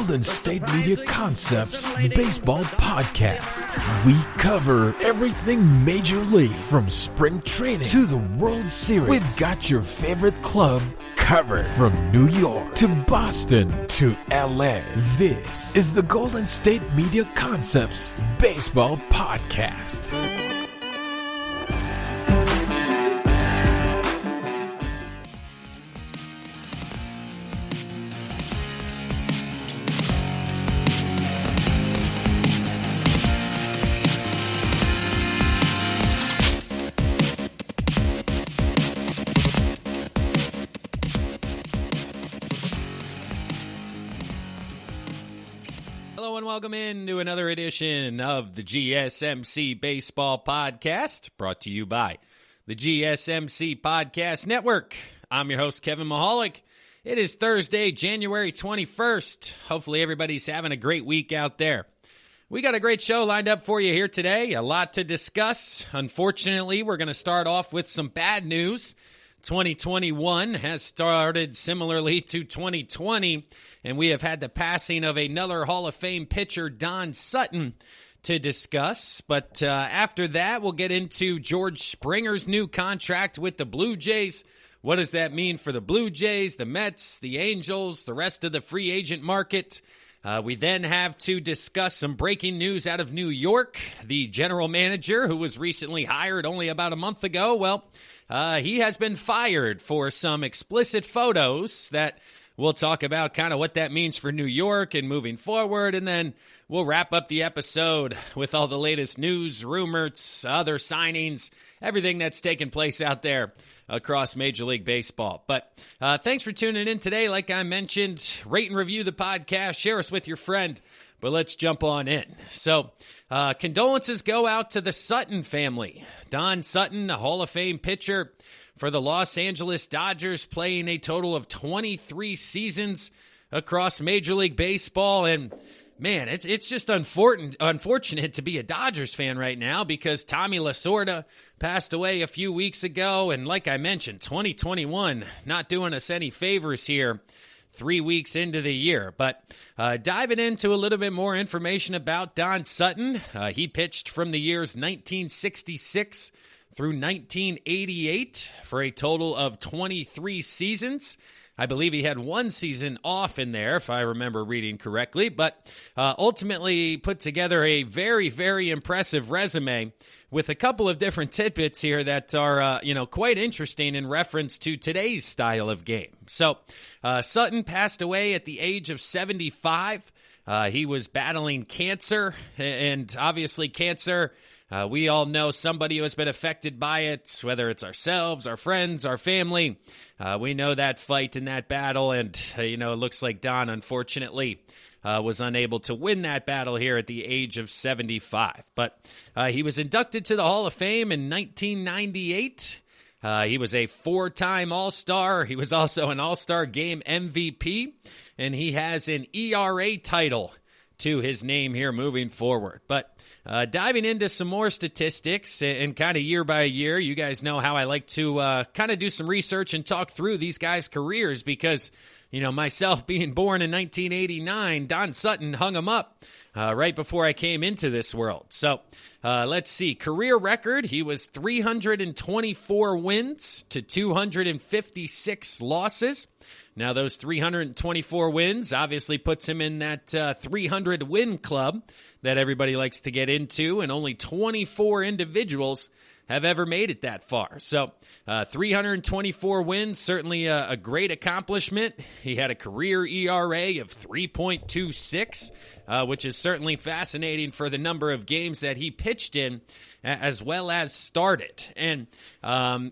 Golden State Media Concepts Baseball Podcast. We cover everything Major League, from spring training to the World Series. We've got your favorite club covered, from New York to Boston to LA. This is the Golden State Media Concepts Baseball Podcast. Welcome into another edition of the GSMC Baseball Podcast, brought to you by the GSMC Podcast Network. I'm your host, Kevin Mahalik. It is Thursday, January 21st. Hopefully everybody's having a great week out there. We got a great show lined up for you here today, a lot to discuss. Unfortunately, we're going to start off with some bad news. 2021 has started similarly to 2020, and we have had the passing of another Hall of Fame pitcher, Don Sutton, to discuss. But after that, we'll get into George Springer's new contract with the Blue Jays. What does that mean for the Blue Jays, the Mets, the Angels, the rest of the free agent market? We then have to discuss some breaking news out of New York. The general manager, who was recently hired only about a month ago, he has been fired for some explicit photos that we'll talk about kind of what that means for New York and moving forward. And then we'll wrap up the episode with all the latest news, rumors, other signings, everything that's taken place out there across Major League Baseball. But thanks for tuning in today. Like I mentioned, rate and review the podcast, share us with your friend. But let's jump on in. So, condolences go out to the Sutton family. Don Sutton, a Hall of Fame pitcher for the Los Angeles Dodgers, playing a total of 23 seasons across Major League Baseball. And, man, it's just unfortunate to be a Dodgers fan right now, because Tommy Lasorda passed away a few weeks ago. And like I mentioned, 2021 not doing us any favors here 3 weeks into the year. But diving into a little bit more information about Don Sutton, he pitched from the years 1966 through 1988 for a total of 23 seasons. I believe he had one season off in there, if I remember reading correctly, but ultimately put together a very, very impressive resume with a couple of different tidbits here that are, quite interesting in reference to today's style of game. So, Sutton passed away at the age of 75. He was battling cancer, and obviously cancer, we all know somebody who has been affected by it, whether it's ourselves, our friends, our family. We know that fight and that battle, and, it looks like Don, unfortunately, was unable to win that battle here at the age of 75. But he was inducted to the Hall of Fame in 1998. He was a four-time All-Star. He was also an All-Star Game MVP, and he has an ERA title to his name here moving forward. But diving into some more statistics and kind of year by year, you guys know how I like to kind of do some research and talk through these guys' careers, because, myself being born in 1989, Don Sutton hung him up right before I came into this world. So let's see. Career record, he was 324 wins to 256 losses. Now, those 324 wins obviously puts him in that 300-win club that everybody likes to get into, and only 24 individuals have ever made it that far. So 324 wins, certainly a great accomplishment. He had a career ERA of 3.26, which is certainly fascinating for the number of games that he pitched in, as well as started. And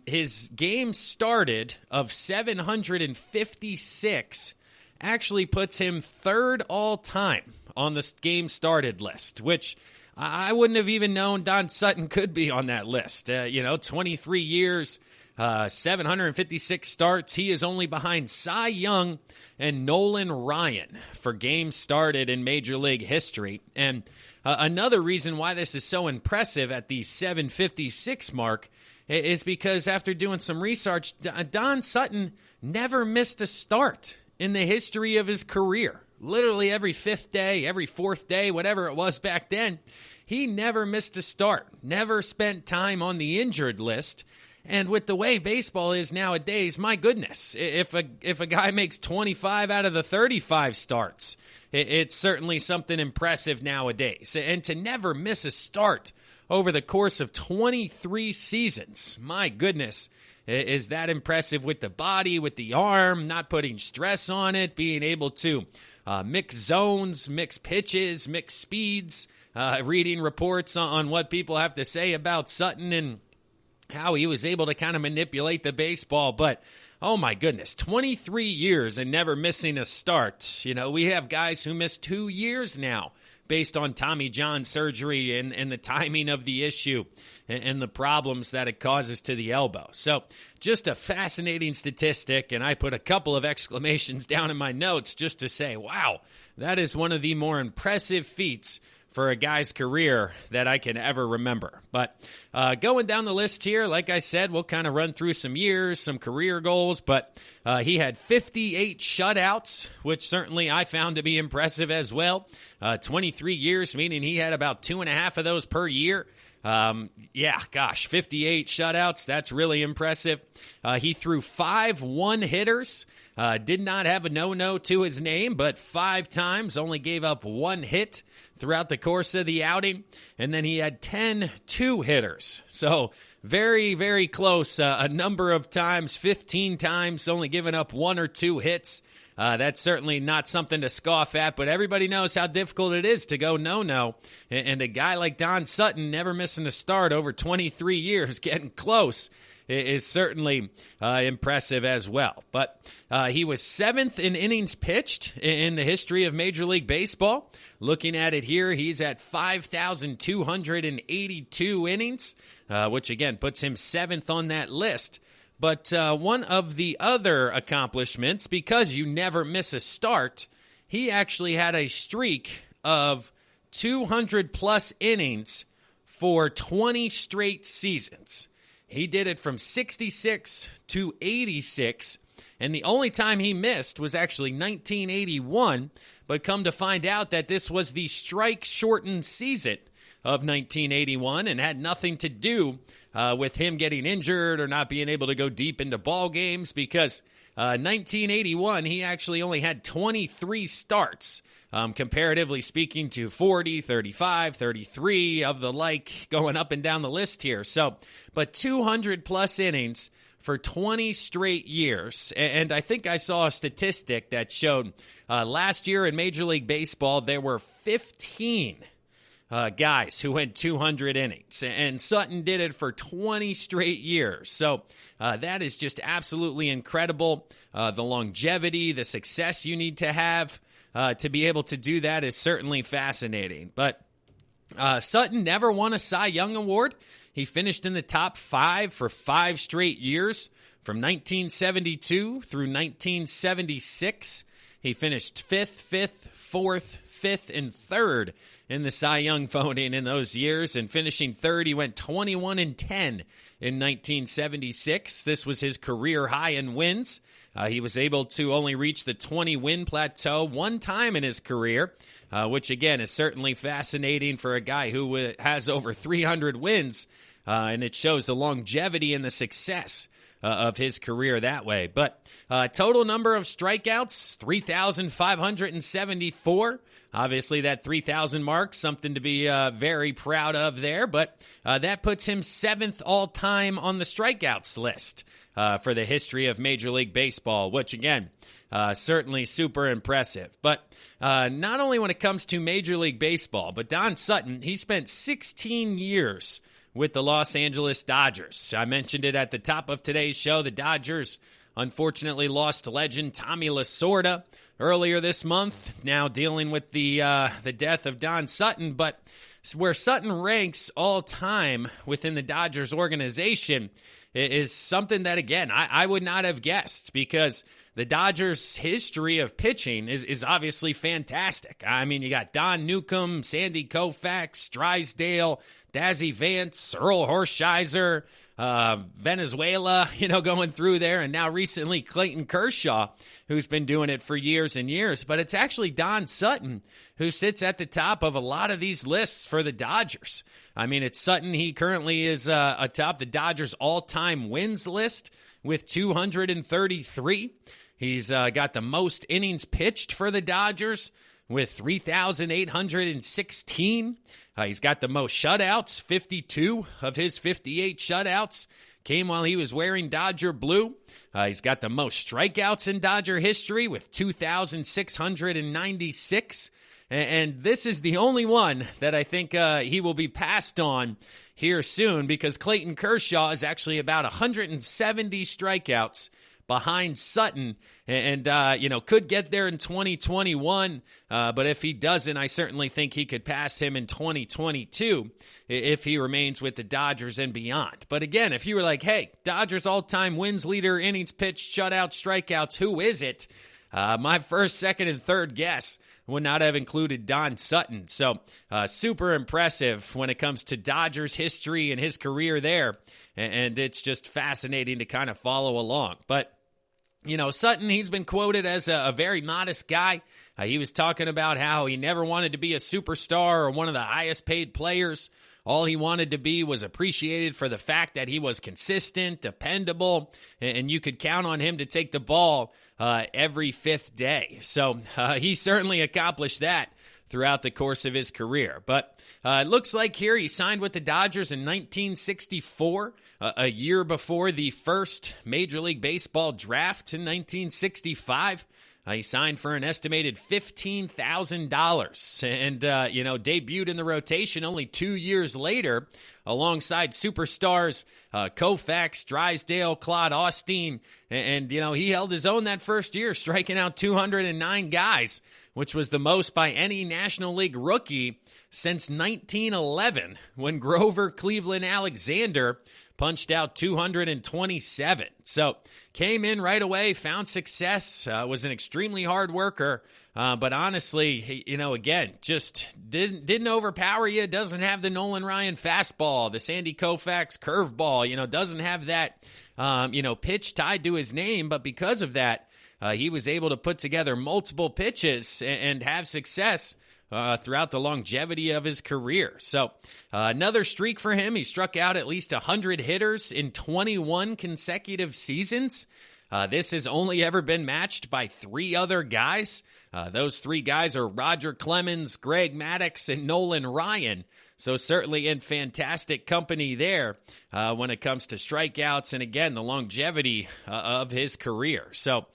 his game started of 756 actually puts him third all-time on the game started list, which I wouldn't have even known Don Sutton could be on that list. 23 years, 756 starts. He is only behind Cy Young and Nolan Ryan for games started in Major League history. And another reason why this is so impressive at the 756 mark is because after doing some research, Don Sutton never missed a start in the history of his career, literally every fifth day, every fourth day, whatever it was back then. He never missed a start, never spent time on the injured list. And with the way baseball is nowadays, my goodness, if a guy makes 25 out of the 35 starts, it's certainly something impressive nowadays. And to never miss a start over the course of 23 seasons, my goodness, is that impressive with the body, with the arm, not putting stress on it, being able to mix zones, mix pitches, mix speeds, reading reports on what people have to say about Sutton and how he was able to kind of manipulate the baseball. But, oh my goodness, 23 years and never missing a start. You know, we have guys who missed 2 years now based on Tommy John surgery and the timing of the issue and the problems that it causes to the elbow. So just a fascinating statistic, and I put a couple of exclamations down in my notes just to say, wow, that is one of the more impressive feats for a guy's career that I can ever remember. But going down the list here, like I said, we'll kind of run through some years, some career goals, but he had 58 shutouts, which certainly I found to be impressive as well. 23 years, meaning he had about 2.5 of those per year. 58 shutouts, that's really impressive. He threw 5 one-hitters. Did not have a no-no to his name, but 5 times, only gave up 1 hit throughout the course of the outing. And then he had 10 two-hitters. So very, very close. A number of times, 15 times, only giving up 1 or 2 hits. That's certainly not something to scoff at, but everybody knows how difficult it is to go no-no. And a guy like Don Sutton never missing a start over 23 years, getting close, is certainly impressive as well. But he was 7th in innings pitched in the history of Major League Baseball. Looking at it here, he's at 5,282 innings, which again puts him 7th on that list. But one of the other accomplishments, because you never miss a start, he actually had a streak of 200-plus innings for 20 straight seasons. He did it from 66 to 86, and the only time he missed was actually 1981, but come to find out that this was the strike-shortened season of 1981 and had nothing to do with him getting injured or not being able to go deep into ball games, because 1981, he actually only had 23 starts, comparatively speaking to 40, 35, 33 of the like going up and down the list here. So, but 200-plus innings for 20 straight years. And I think I saw a statistic that showed last year in Major League Baseball, there were 15 guys who went 200 innings, and Sutton did it for 20 straight years. So that is just absolutely incredible. The longevity, the success you need to have to be able to do that is certainly fascinating. But Sutton never won a Cy Young Award. He finished in the top 5 for 5 straight years, from 1972 through 1976. He finished 5th, 4th, 5th, and 3rd in the Cy Young voting in those years, and finishing 3rd, he went 21-10 in 1976. This was his career high in wins. He was able to only reach the 20-win plateau one time in his career, which again is certainly fascinating for a guy who has over 300 wins, and it shows the longevity and the success of his career that way. But total number of strikeouts, 3,574. Obviously, that 3,000 mark, something to be very proud of there. But that puts him 7th all-time on the strikeouts list for the history of Major League Baseball, which, again, certainly super impressive. But not only when it comes to Major League Baseball, but Don Sutton, he spent 16 years with the Los Angeles Dodgers. I mentioned it at the top of today's show. The Dodgers unfortunately lost legend Tommy Lasorda earlier this month, now dealing with the death of Don Sutton. But where Sutton ranks all time within the Dodgers organization is something that, again, I would not have guessed, because the Dodgers' history of pitching is obviously fantastic. I mean, you got Don Newcomb, Sandy Koufax, Drysdale, Dazzy Vance, Earl Horshizer, Venezuela, going through there, and now recently Clayton Kershaw, who's been doing it for years and years. But it's actually Don Sutton who sits at the top of a lot of these lists for the Dodgers. I mean, it's Sutton. He currently is atop the Dodgers all-time wins list with 233. He's got the most innings pitched for the Dodgers with 3,816. He's got the most shutouts. 52 of his 58 shutouts came while he was wearing Dodger blue. He's got the most strikeouts in Dodger history with 2,696. And this is the only one that I think he will be passed on here soon, because Clayton Kershaw is actually about 170 strikeouts behind Sutton, and could get there in 2021, but if he doesn't, I certainly think he could pass him in 2022 if he remains with the Dodgers and beyond. But again, if you were like, hey, Dodgers all-time wins leader, innings pitched, shutouts, strikeouts, who is it? My first, second, and third guess would not have included Don Sutton. So super impressive when it comes to Dodgers history and his career there, and it's just fascinating to kind of follow along. But Sutton, he's been quoted as a very modest guy. He was talking about how he never wanted to be a superstar or one of the highest paid players. All he wanted to be was appreciated for the fact that he was consistent, dependable, and you could count on him to take the ball every fifth day. So he certainly accomplished that throughout the course of his career. But it looks like here he signed with the Dodgers in 1964, a year before the first Major League Baseball draft in 1965. He signed for an estimated $15,000 and, debuted in the rotation only 2 years later alongside superstars Koufax, Drysdale, Claude Osteen. And, he held his own that first year, striking out 209 guys, which was the most by any National League rookie since 1911, when Grover Cleveland Alexander punched out 227. So came in right away, found success, was an extremely hard worker, but honestly, again, just didn't overpower you, doesn't have the Nolan Ryan fastball, the Sandy Koufax curveball, doesn't have that, pitch tied to his name, but because of that, he was able to put together multiple pitches and have success throughout the longevity of his career. So another streak for him. He struck out at least 100 hitters in 21 consecutive seasons. This has only ever been matched by 3 other guys. Those 3 guys are Roger Clemens, Greg Maddux, and Nolan Ryan. So certainly in fantastic company there when it comes to strikeouts and, again, the longevity of his career. So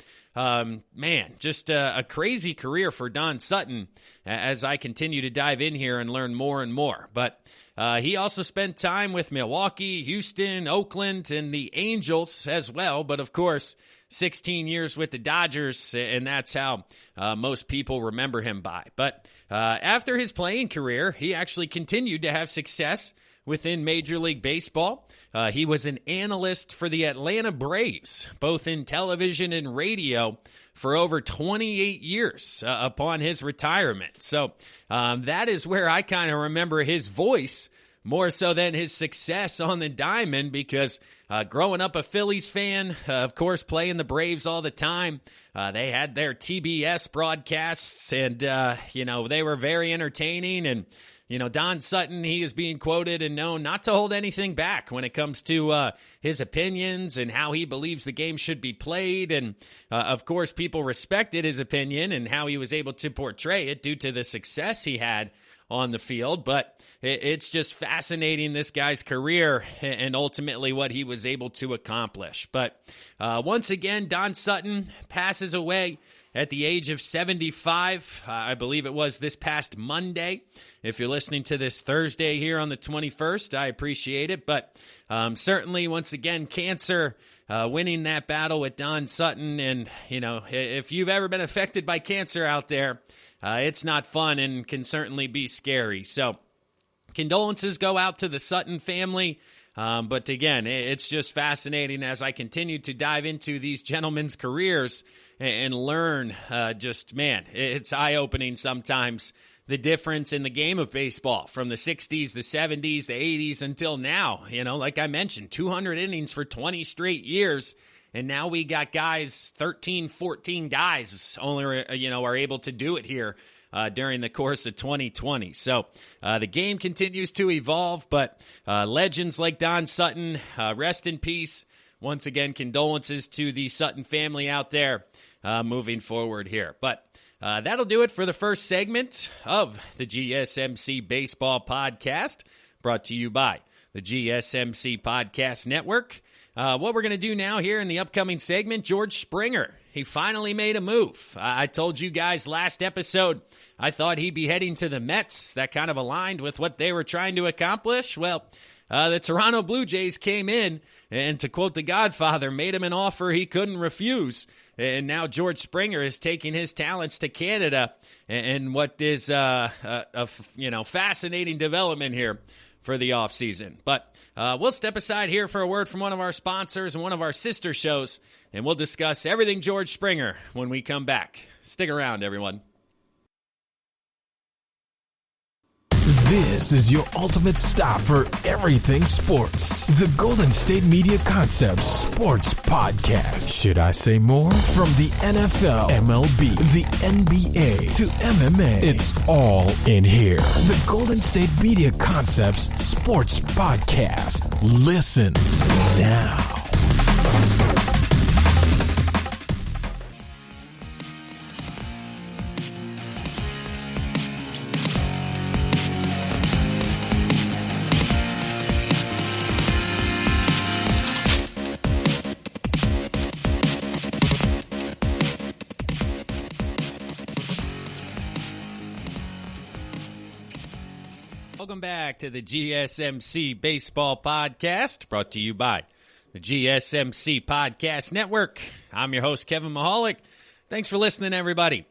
just a crazy career for Don Sutton as I continue to dive in here and learn more and more. But he also spent time with Milwaukee, Houston, Oakland, and the Angels as well. But, of course, 16 years with the Dodgers, and that's how most people remember him by. But after his playing career, he actually continued to have success within Major League Baseball. He was an analyst for the Atlanta Braves, both in television and radio, for over 28 years upon his retirement. So that is where I kind of remember his voice more so than his success on the diamond, because growing up a Phillies fan, of course, playing the Braves all the time, they had their TBS broadcasts, and, they were very entertaining. And Don Sutton, he is being quoted and known not to hold anything back when it comes to his opinions and how he believes the game should be played. And, of course, people respected his opinion and how he was able to portray it due to the success he had on the field. But it's just fascinating, this guy's career and ultimately what he was able to accomplish. But once again, Don Sutton passes away at the age of 75. I believe it was this past Monday. If you're listening to this Thursday here on the 21st, I appreciate it. But certainly, once again, cancer winning that battle with Don Sutton. And, if you've ever been affected by cancer out there, it's not fun and can certainly be scary. So condolences go out to the Sutton family. But again, it's just fascinating as I continue to dive into these gentlemen's careers and learn. It's eye-opening sometimes the difference in the game of baseball from the 60s, the 70s, the 80s until now. Like I mentioned, 200 innings for 20 straight years. And now we got guys, 13, 14 guys only, are able to do it here during the course of 2020. So the game continues to evolve, but legends like Don Sutton, rest in peace. Once again, condolences to the Sutton family out there moving forward here. But that'll do it for the first segment of the GSMC Baseball Podcast, brought to you by the GSMC Podcast Network. What we're going to do now here in the upcoming segment, George Springer. He finally made a move. I told you guys last episode I thought he'd be heading to the Mets. That kind of aligned with what they were trying to accomplish. Well, the Toronto Blue Jays came in and, to quote The Godfather, made him an offer he couldn't refuse. And now George Springer is taking his talents to Canada, and what is a fascinating development here for the offseason. But we'll step aside here for a word from one of our sponsors and one of our sister shows, and we'll discuss everything George Springer when we come back. Stick around, everyone. This is your ultimate stop for everything sports. The Golden State Media Concepts Sports Podcast. Should I say more? From the NFL, MLB, the NBA to MMA, it's all in here. The Golden State Media Concepts Sports Podcast. Listen now. Welcome back to the GSMC Baseball Podcast, brought to you by the GSMC Podcast Network. I'm your host, Kevin Mahalik. Thanks for listening, everybody.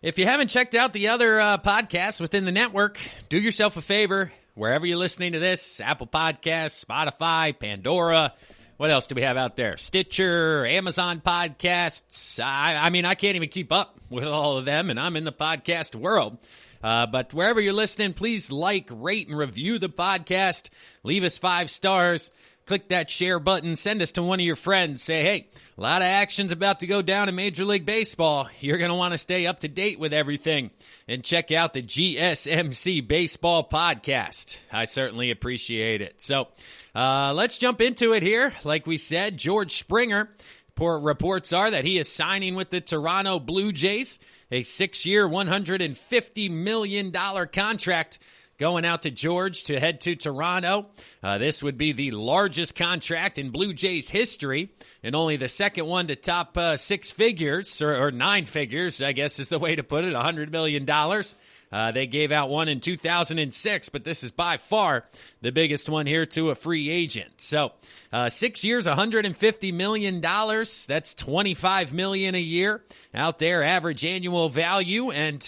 If you haven't checked out the other podcasts within the network, do yourself a favor. Wherever you're listening to this, Apple Podcasts, Spotify, Pandora, what else do we have out there? Stitcher, Amazon Podcasts. I can't even keep up with all of them, and I'm in the podcast world. But wherever you're listening, please like, rate, and review the podcast. Leave us 5 stars. Click that share button. Send us to one of your friends. Say, hey, a lot of action's about to go down in Major League Baseball. You're going to want to stay up to date with everything. And check out the GSMC Baseball Podcast. I certainly appreciate it. So let's jump into it here. Like we said, George Springer. Reports are that he is signing with the Toronto Blue Jays. A 6-year, $150 million contract going out to George to head to Toronto. This would be the largest contract in Blue Jays history, and only the second one to top 6 figures, or 9 figures, I guess is the way to put it, $100 million. They gave out one in 2006, but this is by far the biggest one here to a free agent. So 6 years, $150 million. That's $25 million a year out there, average annual value. And,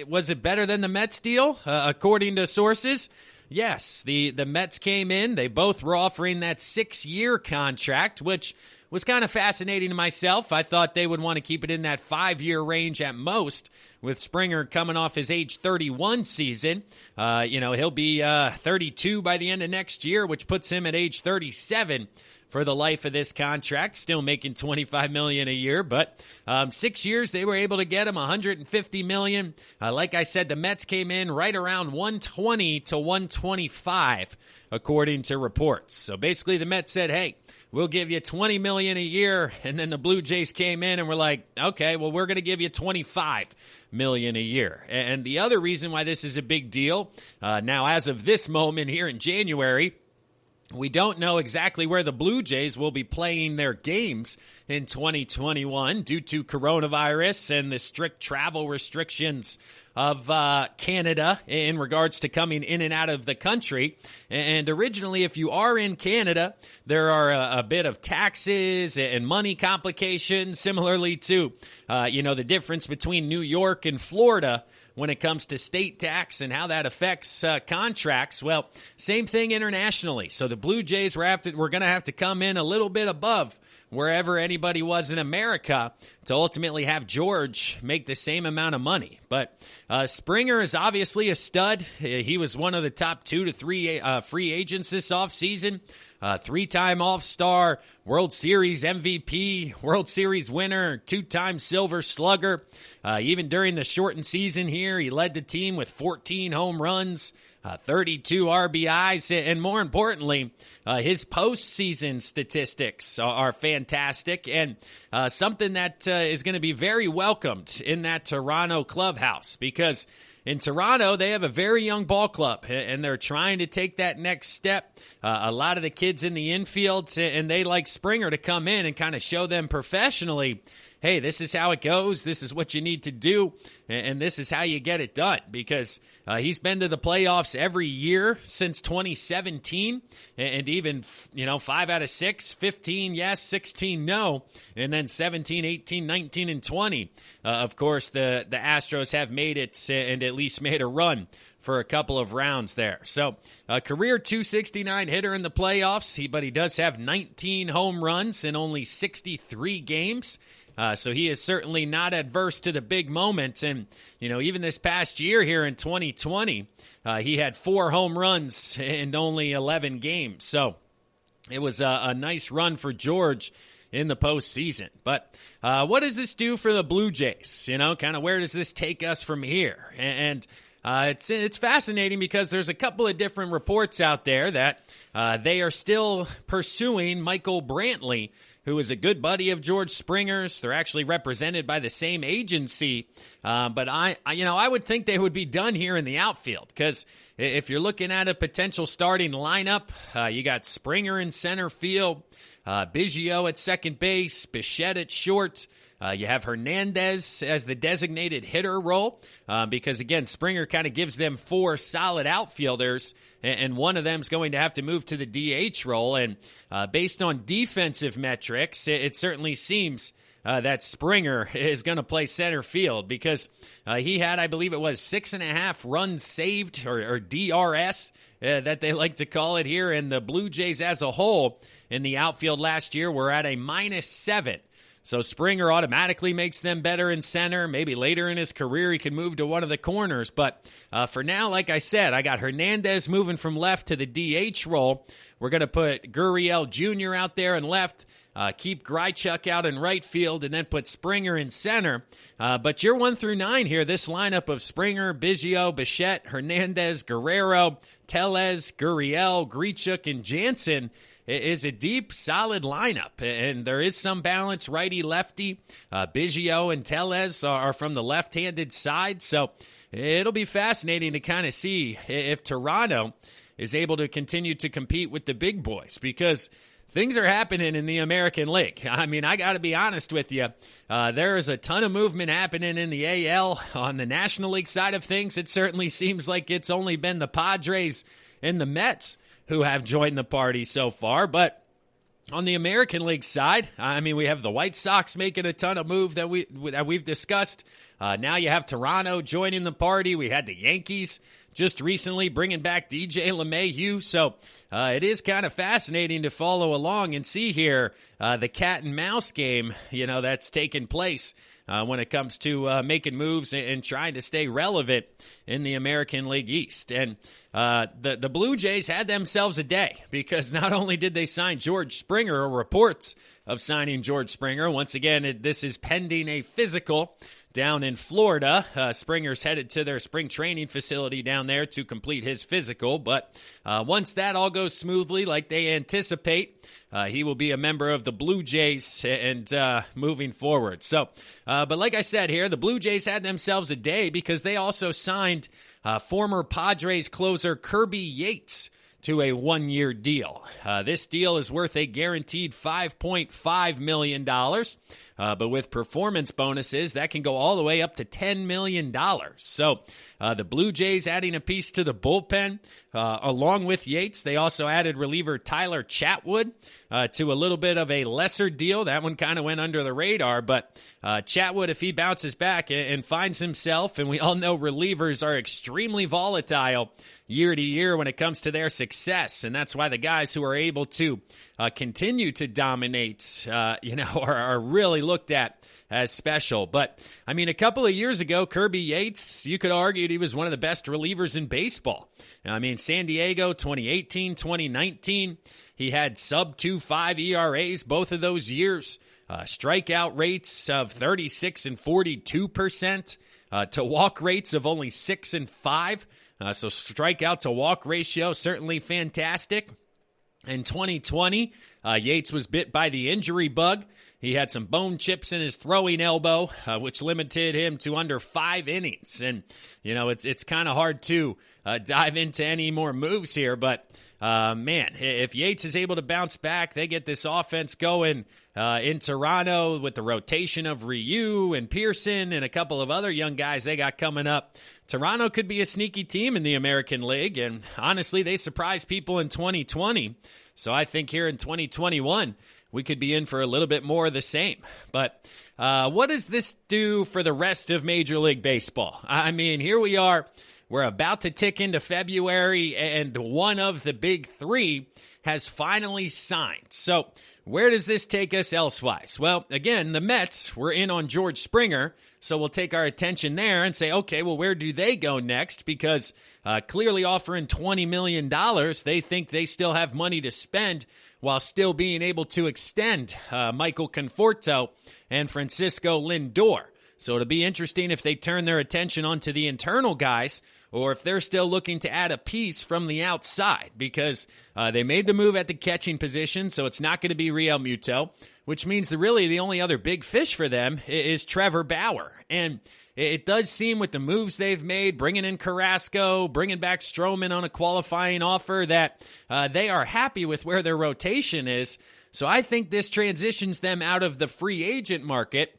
was it better than the Mets deal? According to sources, yes. The Mets came in. They both were offering that 6-year contract, which was kind of fascinating to myself. I thought they would want to keep it in that 5-year range at most, with Springer coming off his age 31 season. He'll be 32 by the end of next year, which puts him at age 37 for the life of this contract, still making $25 million a year. But 6 years, they were able to get him $150 million. Like I said, the Mets came in right around 120 to 125, according to reports. So basically, the Mets said, hey, we'll give you $20 million a year. And then the Blue Jays came in and were like, okay, well, we're going to give you $25 million a year. And the other reason why this is a big deal, now as of this moment here in January, we don't know exactly where the Blue Jays will be playing their games in 2021 due to coronavirus and the strict travel restrictions of Canada in regards to coming in and out of the country. And originally, if you are in Canada, there are a bit of taxes and money complications, similarly to, the difference between New York and Florida when it comes to state tax and how that affects contracts. Well, same thing internationally. So the Blue Jays we're going to have to come in a little bit above wherever anybody was in America to ultimately have George make the same amount of money. But Springer is obviously a stud. He was one of the top 2 to 3 free agents this offseason. 3-time All-Star, World Series MVP, World Series winner, 2-time Silver Slugger. Even during the shortened season here, he led the team with 14 home runs, 32 RBIs, and more importantly, his postseason statistics are fantastic and something that is going to be very welcomed in that Toronto clubhouse, because in Toronto, they have a very young ball club, and they're trying to take that next step. A lot of the kids in the infield, and they like Springer to come in and kind of show them professionally, hey, this is how it goes, this is what you need to do, and this is how you get it done, because he's been to the playoffs every year since 2017, and even, 5 out of 6, 15 yes, 16 no, and then 17, 18, 19, and 20. Of course, the Astros have made it and at least made a run for a couple of rounds there. So a career 269 hitter in the playoffs, but he does have 19 home runs in only 63 games. So he is certainly not adverse to the big moments. And, even this past year here in 2020, he had 4 home runs in only 11 games. So it was a nice run for George in the postseason. But what does this do for the Blue Jays? Kind of where does this take us from here? And it's fascinating because there's a couple of different reports out there that they are still pursuing Michael Brantley, who is a good buddy of George Springer's. They're actually represented by the same agency. But I would think they would be done here in the outfield, because if you're looking at a potential starting lineup, you got Springer in center field, Biggio at second base, Bichette at short. You have Hernandez as the designated hitter role, because, again, Springer kind of gives them 4 solid outfielders, and one of them is going to have to move to the DH role. And based on defensive metrics, it certainly seems that Springer is going to play center field, because he had, I believe it was 6.5 runs saved, or DRS, that they like to call it here. And the Blue Jays as a whole in the outfield last year were at a -7. So Springer automatically makes them better in center. Maybe later in his career he can move to one of the corners. But for now, like I said, I got Hernandez moving from left to the DH role. We're going to put Gurriel Jr. out there in left, keep Grichuk out in right field, and then put Springer in center. But you're 1 through 9 here. This lineup of Springer, Biggio, Bichette, Hernandez, Guerrero, Tellez, Gurriel, Grichuk, and Jansen is a deep, solid lineup, and there is some balance, righty-lefty. Biggio and Tellez are from the left-handed side, so it'll be fascinating to kind of see if Toronto is able to continue to compete with the big boys, because things are happening in the American League. I mean, I got to be honest with you. There is a ton of movement happening in the AL. On the National League side of things, it certainly seems like it's only been the Padres and the Mets who have joined the party so far. But on the American League side, I mean, we have the White Sox making a ton of move that we've discussed. Now you have Toronto joining the party. We had the Yankees just recently bringing back DJ LeMahieu. So it is kind of fascinating to follow along and see here the cat and mouse game, that's taking place when it comes to making moves and trying to stay relevant in the American League East. And the Blue Jays had themselves a day, because not only did they sign George Springer, or reports of signing George Springer, once again, this is pending a physical down in Florida. Springer's headed to their spring training facility down there to complete his physical. But once that all goes smoothly, like they anticipate, he will be a member of the Blue Jays and moving forward. So, but like I said here, the Blue Jays had themselves a day, because they also signed former Padres closer Kirby Yates to a 1-year deal. This deal is worth a guaranteed $5.5 million, but with performance bonuses, that can go all the way up to $10 million. So the Blue Jays adding a piece to the bullpen. Along with Yates, they also added reliever Tyler Chatwood to a little bit of a lesser deal. That one kind of went under the radar, but Chatwood, if he bounces back and finds himself, and we all know relievers are extremely volatile, year to year when it comes to their success. And that's why the guys who are able to continue to dominate, are really looked at as special. But, I mean, a couple of years ago, Kirby Yates, you could argue he was one of the best relievers in baseball. I mean, San Diego, 2018, 2019, he had sub-2.5 ERAs both of those years. Strikeout rates of 36 and 42%. To walk rates of only 6 and 5. So strikeout to walk ratio, certainly fantastic. In 2020, Yates was bit by the injury bug. He had some bone chips in his throwing elbow, which limited him to under 5 innings. And, it's kind of hard to dive into any more moves here. But, man, if Yates is able to bounce back, they get this offense going in Toronto with the rotation of Ryu and Pearson and a couple of other young guys they got coming up. Toronto could be a sneaky team in the American League. And, honestly, they surprised people in 2020. So I think here in 2021, we could be in for a little bit more of the same. But what does this do for the rest of Major League Baseball? I mean, here we are. We're about to tick into February, and one of the big three has finally signed. So where does this take us elsewise? Well, again, the Mets were in on George Springer, so we'll take our attention there and say, okay, well, where do they go next? Because clearly offering $20 million, they think they still have money to spend while still being able to extend Michael Conforto and Francisco Lindor. So it'll be interesting if they turn their attention onto the internal guys or if they're still looking to add a piece from the outside, because they made the move at the catching position, so it's not going to be Real Muto, which means that really the only other big fish for them is Trevor Bauer. And it does seem with the moves they've made, bringing in Carrasco, bringing back Stroman on a qualifying offer, that they are happy with where their rotation is. So I think this transitions them out of the free agent market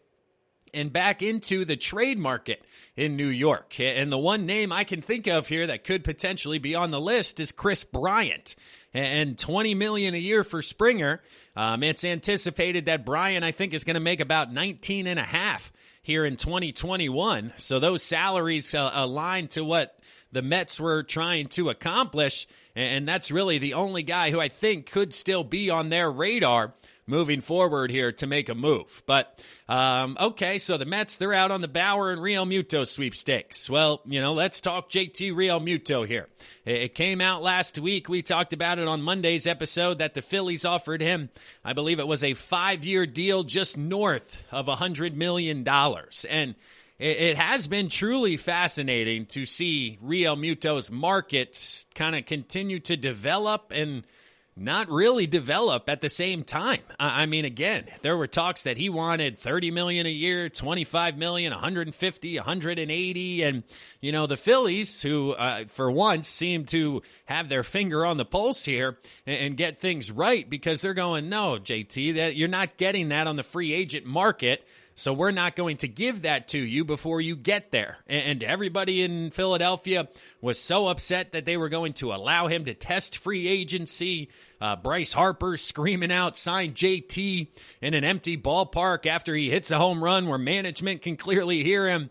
and back into the trade market in New York. And the one name I can think of here that could potentially be on the list is Chris Bryant. And $20 million a year for Springer. It's anticipated that Bryant, I think, is going to make about $19.5 here in 2021. So those salaries align to what the Mets were trying to accomplish. And that's really the only guy who I think could still be on their radar moving forward here to make a move. But, okay, so the Mets, they're out on the Bauer and Real Muto sweepstakes. Well, let's talk JT Real Muto here. It came out last week. We talked about it on Monday's episode that the Phillies offered him, I believe it was a 5-year deal just north of $100 million. And it has been truly fascinating to see Real Muto's market kind of continue to develop and not really develop at the same time. I mean, again, there were talks that he wanted $30 million a year, $25 million, $150, $180, and the Phillies, who for once seem to have their finger on the pulse here and get things right, because they're going, no, JT, that you're not getting that on the free agent market. So we're not going to give that to you before you get there. And everybody in Philadelphia was so upset that they were going to allow him to test free agency. Bryce Harper screaming out, sign JT in an empty ballpark after he hits a home run where management can clearly hear him.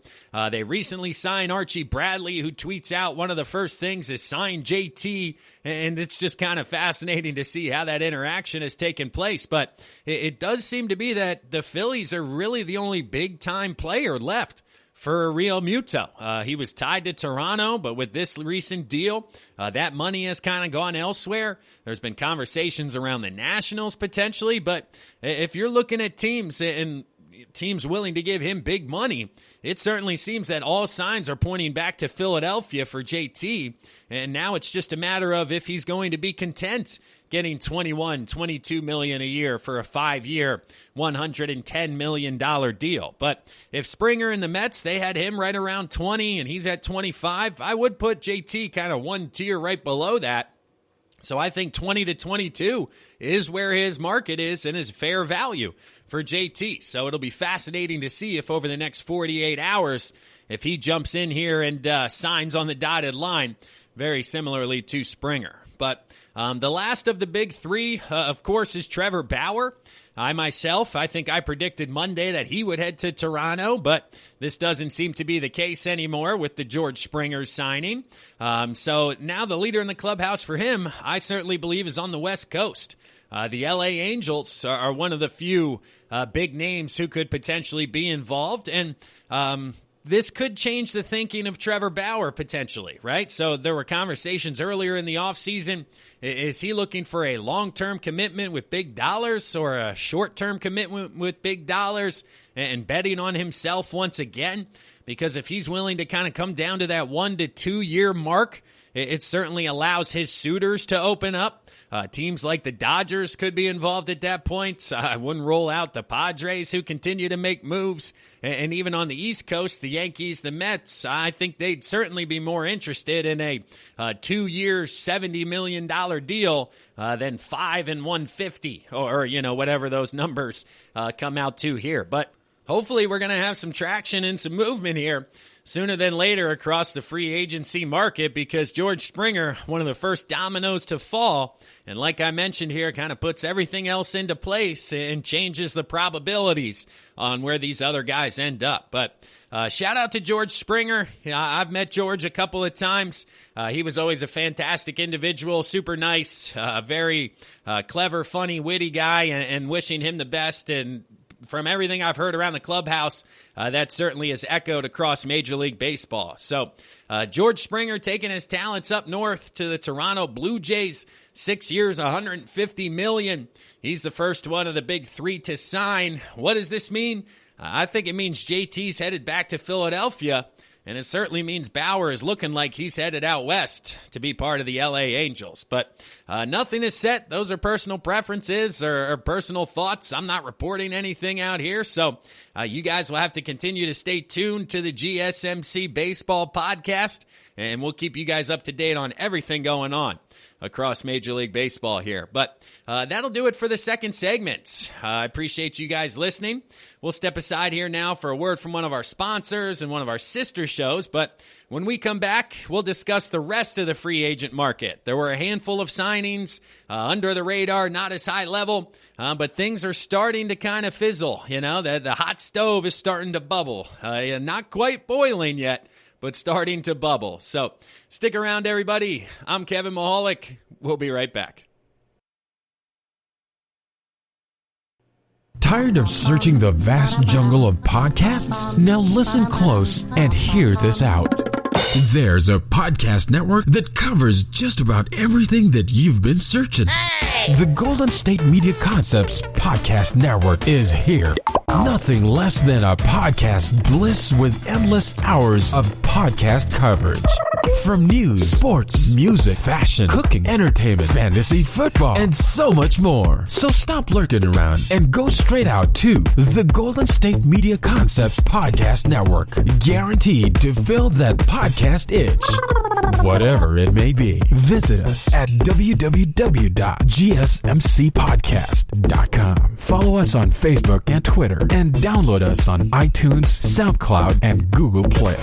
They recently signed Archie Bradley, who tweets out one of the first things is sign JT. And it's just kind of fascinating to see how that interaction has taken place. But it does seem to be that the Phillies are really the only big-time player left for Real Muto. He was tied to Toronto, but with this recent deal, that money has kind of gone elsewhere. There's been conversations around the Nationals potentially, but if you're looking at teams and teams willing to give him big money, it certainly seems that all signs are pointing back to Philadelphia for JT, and now it's just a matter of if he's going to be content getting $22 million a year for a 5-year, $110 million deal. But if Springer and the Mets, they had him right around 20 and he's at 25, I would put JT kind of one tier right below that. So I think 20 to 22 is where his market is and his fair value for JT. So it'll be fascinating to see if over the next 48 hours, if he jumps in here and signs on the dotted line, very similarly to Springer. But the last of the big three, of course, is Trevor Bauer. I think I predicted Monday that he would head to Toronto, but this doesn't seem to be the case anymore with the George Springer signing. So now the leader in the clubhouse for him, I certainly believe, is on the West Coast. The LA Angels are one of the few big names who could potentially be involved, and this could change the thinking of Trevor Bauer potentially, right? So there were conversations earlier in the offseason. Is he looking for a long-term commitment with big dollars or a short-term commitment with big dollars and betting on himself once again? Because if he's willing to kind of come down to that 1 to 2 year mark, it certainly allows his suitors to open up. Teams like the Dodgers could be involved at that point. I wouldn't rule out the Padres, who continue to make moves. And even on the East Coast, the Yankees, the Mets, I think they'd certainly be more interested in a 2-year, $70 million deal than 5 and 150 or whatever those numbers come out to here. But hopefully we're going to have some traction and some movement here sooner than later across the free agency market, because George Springer, one of the first dominoes to fall, and like I mentioned here, kind of puts everything else into place and changes the probabilities on where these other guys end up. But shout out to George Springer. I've met George a couple of times. He was always a fantastic individual, super nice, very clever, funny, witty guy, and wishing him the best. And from everything I've heard around the clubhouse, that certainly is echoed across Major League Baseball. So George Springer taking his talents up north to the Toronto Blue Jays, 6 years, $150 million. He's the first one of the big three to sign. What does this mean? I think it means JT's headed back to Philadelphia, and it certainly means Bauer is looking like he's headed out west to be part of the LA Angels. But nothing is set. Those are personal preferences or personal thoughts. I'm not reporting anything out here. So you guys will have to continue to stay tuned to the GSMC Baseball Podcast, and we'll keep you guys up to date on everything going on across Major League Baseball here. But that'll do it for the second segment. I appreciate you guys listening. We'll step aside here now for a word from one of our sponsors and one of our sister shows. But when we come back, we'll discuss the rest of the free agent market. There were a handful of signings under the radar, not as high level, but things are starting to kind of fizzle. The hot stove is starting to bubble. Not quite boiling yet, but starting to bubble. So stick around, everybody. I'm Kevin Mahalik. We'll be right back. Tired of searching the vast jungle of podcasts? Now listen close and hear this out. There's a podcast network that covers just about everything that you've been searching. Hey! The Golden State Media Concepts Podcast Network is here. Nothing less than a podcast bliss with endless hours of podcast coverage. From news, sports, music, fashion, cooking, entertainment, fantasy, football, and so much more. So stop lurking around and go straight out to the Golden State Media Concepts Podcast Network. Guaranteed to fill that podcast itch. Whatever it may be. Visit us at www.gsmcpodcast.com. Follow us on Facebook and Twitter, and download us on iTunes, SoundCloud, and Google Play.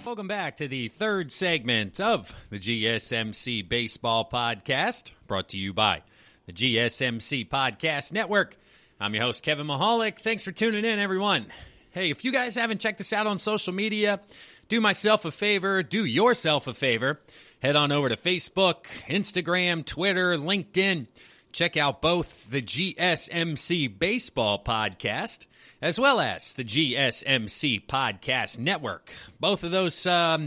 Welcome back to the third segment of the GSMC Baseball Podcast, brought to you by the GSMC Podcast Network. I'm your host, Kevin Mahalik. Thanks for tuning in, everyone. Hey, if you guys haven't checked us out on social media, do myself a favor, do yourself a favor. Head on over to Facebook, Instagram, Twitter, LinkedIn. Check out both the GSMC Baseball Podcast as well as the GSMC Podcast Network. Both of those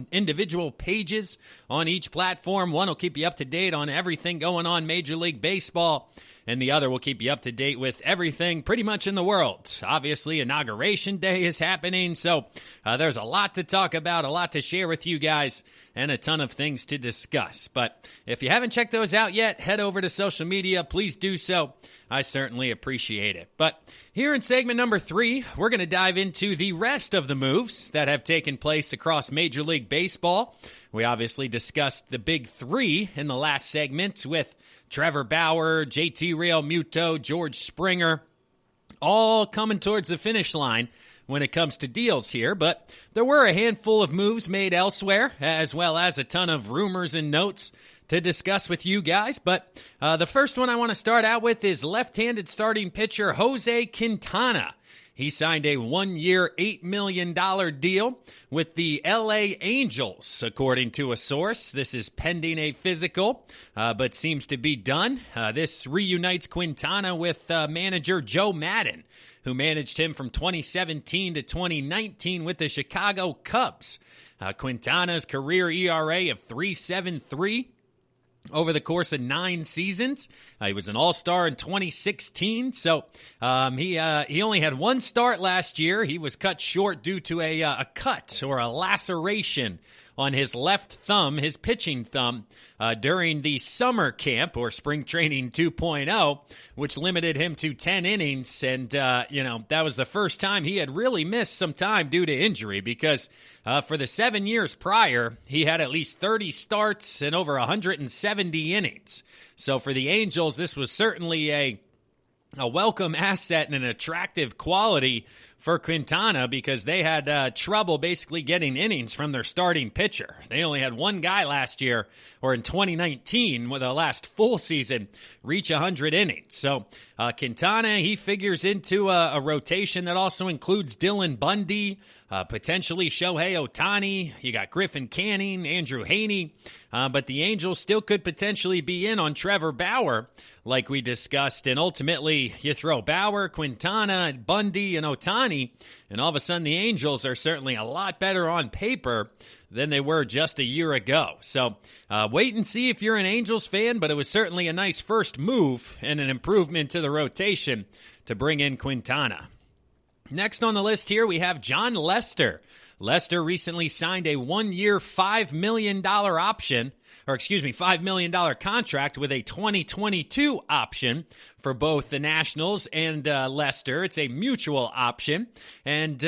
individual pages on each platform. One will keep you up to date on everything going on Major League Baseball, and the other will keep you up to date with everything pretty much in the world. Obviously, Inauguration Day is happening, so there's a lot to talk about, a lot to share with you guys, and a ton of things to discuss. But if you haven't checked those out yet, head over to social media. Please do so. I certainly appreciate it. But here in segment number 3, we're going to dive into the rest of the moves that have taken place across Major League Baseball. We obviously discussed the big 3 in the last segment with Trevor Bauer, JT Realmuto, George Springer, all coming towards the finish line when it comes to deals here, but there were a handful of moves made elsewhere, as well as a ton of rumors and notes to discuss with you guys. But the first one I want to start out with is left-handed starting pitcher Jose Quintana. He signed a 1-year, $8 million deal with the LA Angels, according to a source. This is pending a physical, but seems to be done. This reunites Quintana with manager Joe Maddon, who managed him from 2017 to 2019 with the Chicago Cubs. Quintana's career ERA of 3.73 over the course of 9 seasons. He was an All-Star in 2016, so he only had 1 start last year. He was cut short due to a cut or a laceration on his left thumb, his pitching thumb, during the summer camp or spring training 2.0, which limited him to 10 innings. And, that was the first time he had really missed some time due to injury because for the 7 years prior, he had at least 30 starts and over 170 innings. So for the Angels, this was certainly a welcome asset and an attractive quality for Quintana because they had trouble basically getting innings from their starting pitcher. They only had 1 guy last year, or in 2019, with the last full season, reach 100 innings. So Quintana, he figures into a rotation that also includes Dylan Bundy, potentially Shohei Ohtani. You got Griffin Canning, Andrew Haney. But the Angels still could potentially be in on Trevor Bauer, like we discussed. And ultimately, you throw Bauer, Quintana, Bundy, and Ohtani, and all of a sudden the Angels are certainly a lot better on paper than they were just a year ago. So wait and see if you're an Angels fan, but it was certainly a nice first move and an improvement to the rotation to bring in Quintana. Next on the list here, we have Jon Lester. Lester recently signed a 1-year, $5 million $5 million contract with a 2022 option for both the Nationals and Lester. It's a mutual option. And,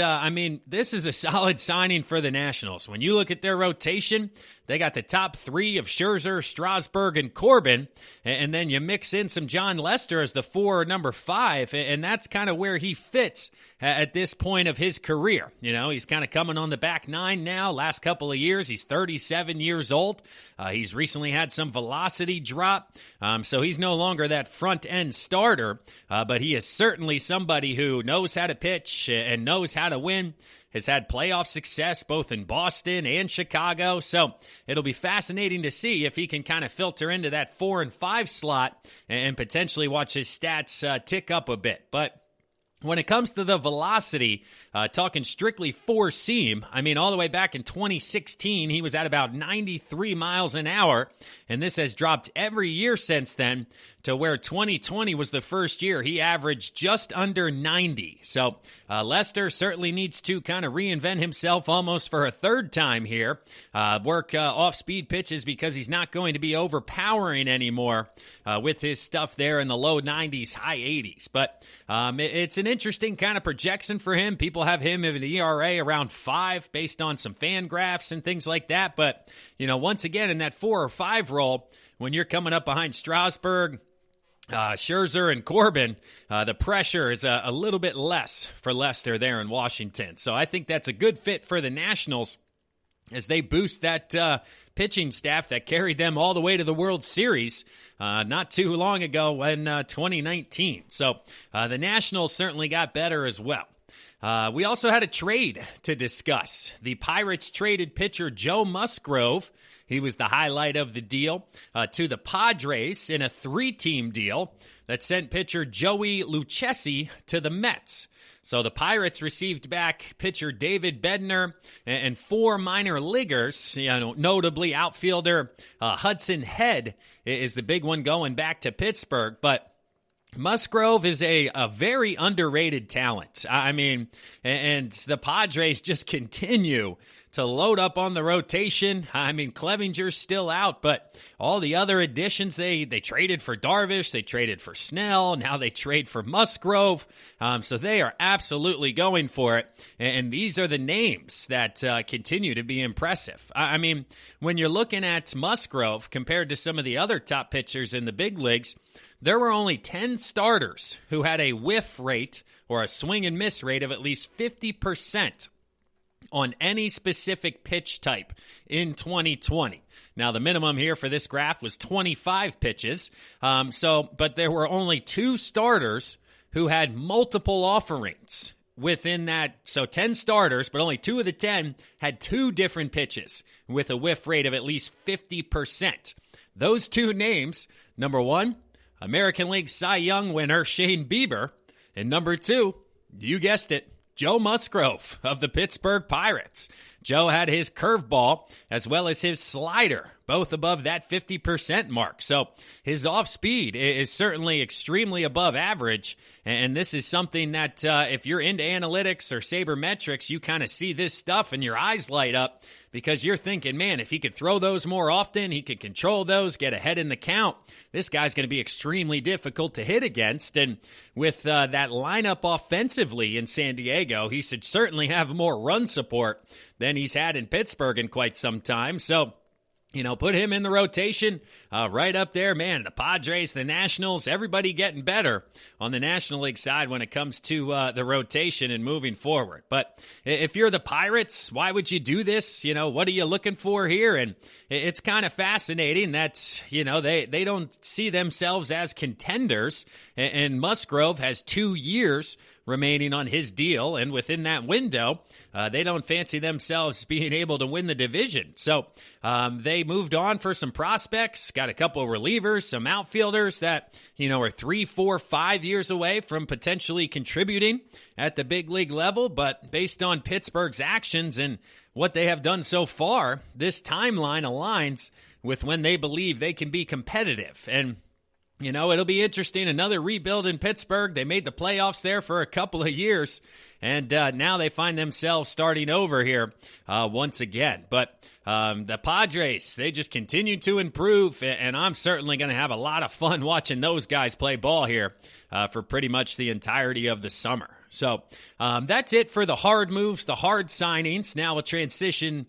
this is a solid signing for the Nationals. When you look at their rotation, they got the top 3 of Scherzer, Strasburg, and Corbin, and then you mix in some Jon Lester as the 4 or number 5, and that's kind of where he fits at this point of his career. You know, he's kind of coming on the back 9 now. Last couple of years, he's 37 years old. He's recently had some velocity drop, so he's no longer that front-end starter, but he is certainly somebody who knows how to pitch and knows how to win. Has had playoff success both in Boston and Chicago, so it'll be fascinating to see if he can kind of filter into that 4 and 5 slot and potentially watch his stats tick up a bit. But when it comes to the velocity, talking strictly 4-seam, all the way back in 2016, he was at about 93 miles an hour, and this has dropped every year since then to where 2020 was the first year he averaged just under 90. So Lester certainly needs to kind of reinvent himself almost for a third time here, work off-speed pitches because he's not going to be overpowering anymore with his stuff there in the low 90s, high 80s. But it's an interesting kind of projection for him. People have him in an ERA around 5 based on some fan graphs and things like that. But, once again, in that 4 or 5 role, when you're coming up behind Strasburg, Scherzer, and Corbin, the pressure is a little bit less for Lester there in Washington. So I think that's a good fit for the Nationals as they boost that pitching staff that carried them all the way to the World Series not too long ago in 2019. So the Nationals certainly got better as well. We also had a trade to discuss. The Pirates traded pitcher Joe Musgrove. He was the highlight of the deal to the Padres in a 3-team deal that sent pitcher Joey Lucchesi to the Mets. So the Pirates received back pitcher David Bednar and 4 minor leaguers, notably outfielder Hudson Head is the big one going back to Pittsburgh. But Musgrove is a very underrated talent. I mean, and the Padres just continue to load up on the rotation. I mean, Clevinger's still out, but all the other additions, they traded for Darvish, they traded for Snell, now they trade for Musgrove. So they are absolutely going for it. And these are the names that continue to be impressive. I mean, when you're looking at Musgrove compared to some of the other top pitchers in the big leagues, there were only 10 starters who had a whiff rate or a swing and miss rate of at least 50% on any specific pitch type in 2020. Now, the minimum here for this graph was 25 pitches. But there were only 2 starters who had multiple offerings within that. So 10 starters, but only 2 of the 10 had 2 different pitches with a whiff rate of at least 50%. Those 2 names, number 1, American League Cy Young winner Shane Bieber, and number 2, you guessed it, Joe Musgrove of the Pittsburgh Pirates. Joe had his curveball as well as his slider, both above that 50% mark. So his off-speed is certainly extremely above average, and this is something that if you're into analytics or sabermetrics, you kind of see this stuff and your eyes light up because you're thinking, man, if he could throw those more often, he could control those, get ahead in the count, this guy's going to be extremely difficult to hit against. And with that lineup offensively in San Diego, he should certainly have more run support than he's had in Pittsburgh in quite some time. So, put him in the rotation right up there. Man, the Padres, the Nationals, everybody getting better on the National League side when it comes to the rotation and moving forward. But if you're the Pirates, why would you do this? What are you looking for here? And it's kind of fascinating that, they don't see themselves as contenders. And Musgrove has 2 years remaining on his deal, and within that window, they don't fancy themselves being able to win the division. So they moved on for some prospects, got a couple of relievers, some outfielders that, are 3, 4, 5 years away from potentially contributing at the big league level. But based on Pittsburgh's actions and what they have done so far, this timeline aligns with when they believe they can be competitive. And it'll be interesting. Another rebuild in Pittsburgh. They made the playoffs there for a couple of years, and now they find themselves starting over here once again. But the Padres, they just continue to improve, and I'm certainly going to have a lot of fun watching those guys play ball here for pretty much the entirety of the summer. So that's it for the hard moves, the hard signings. Now we'll transition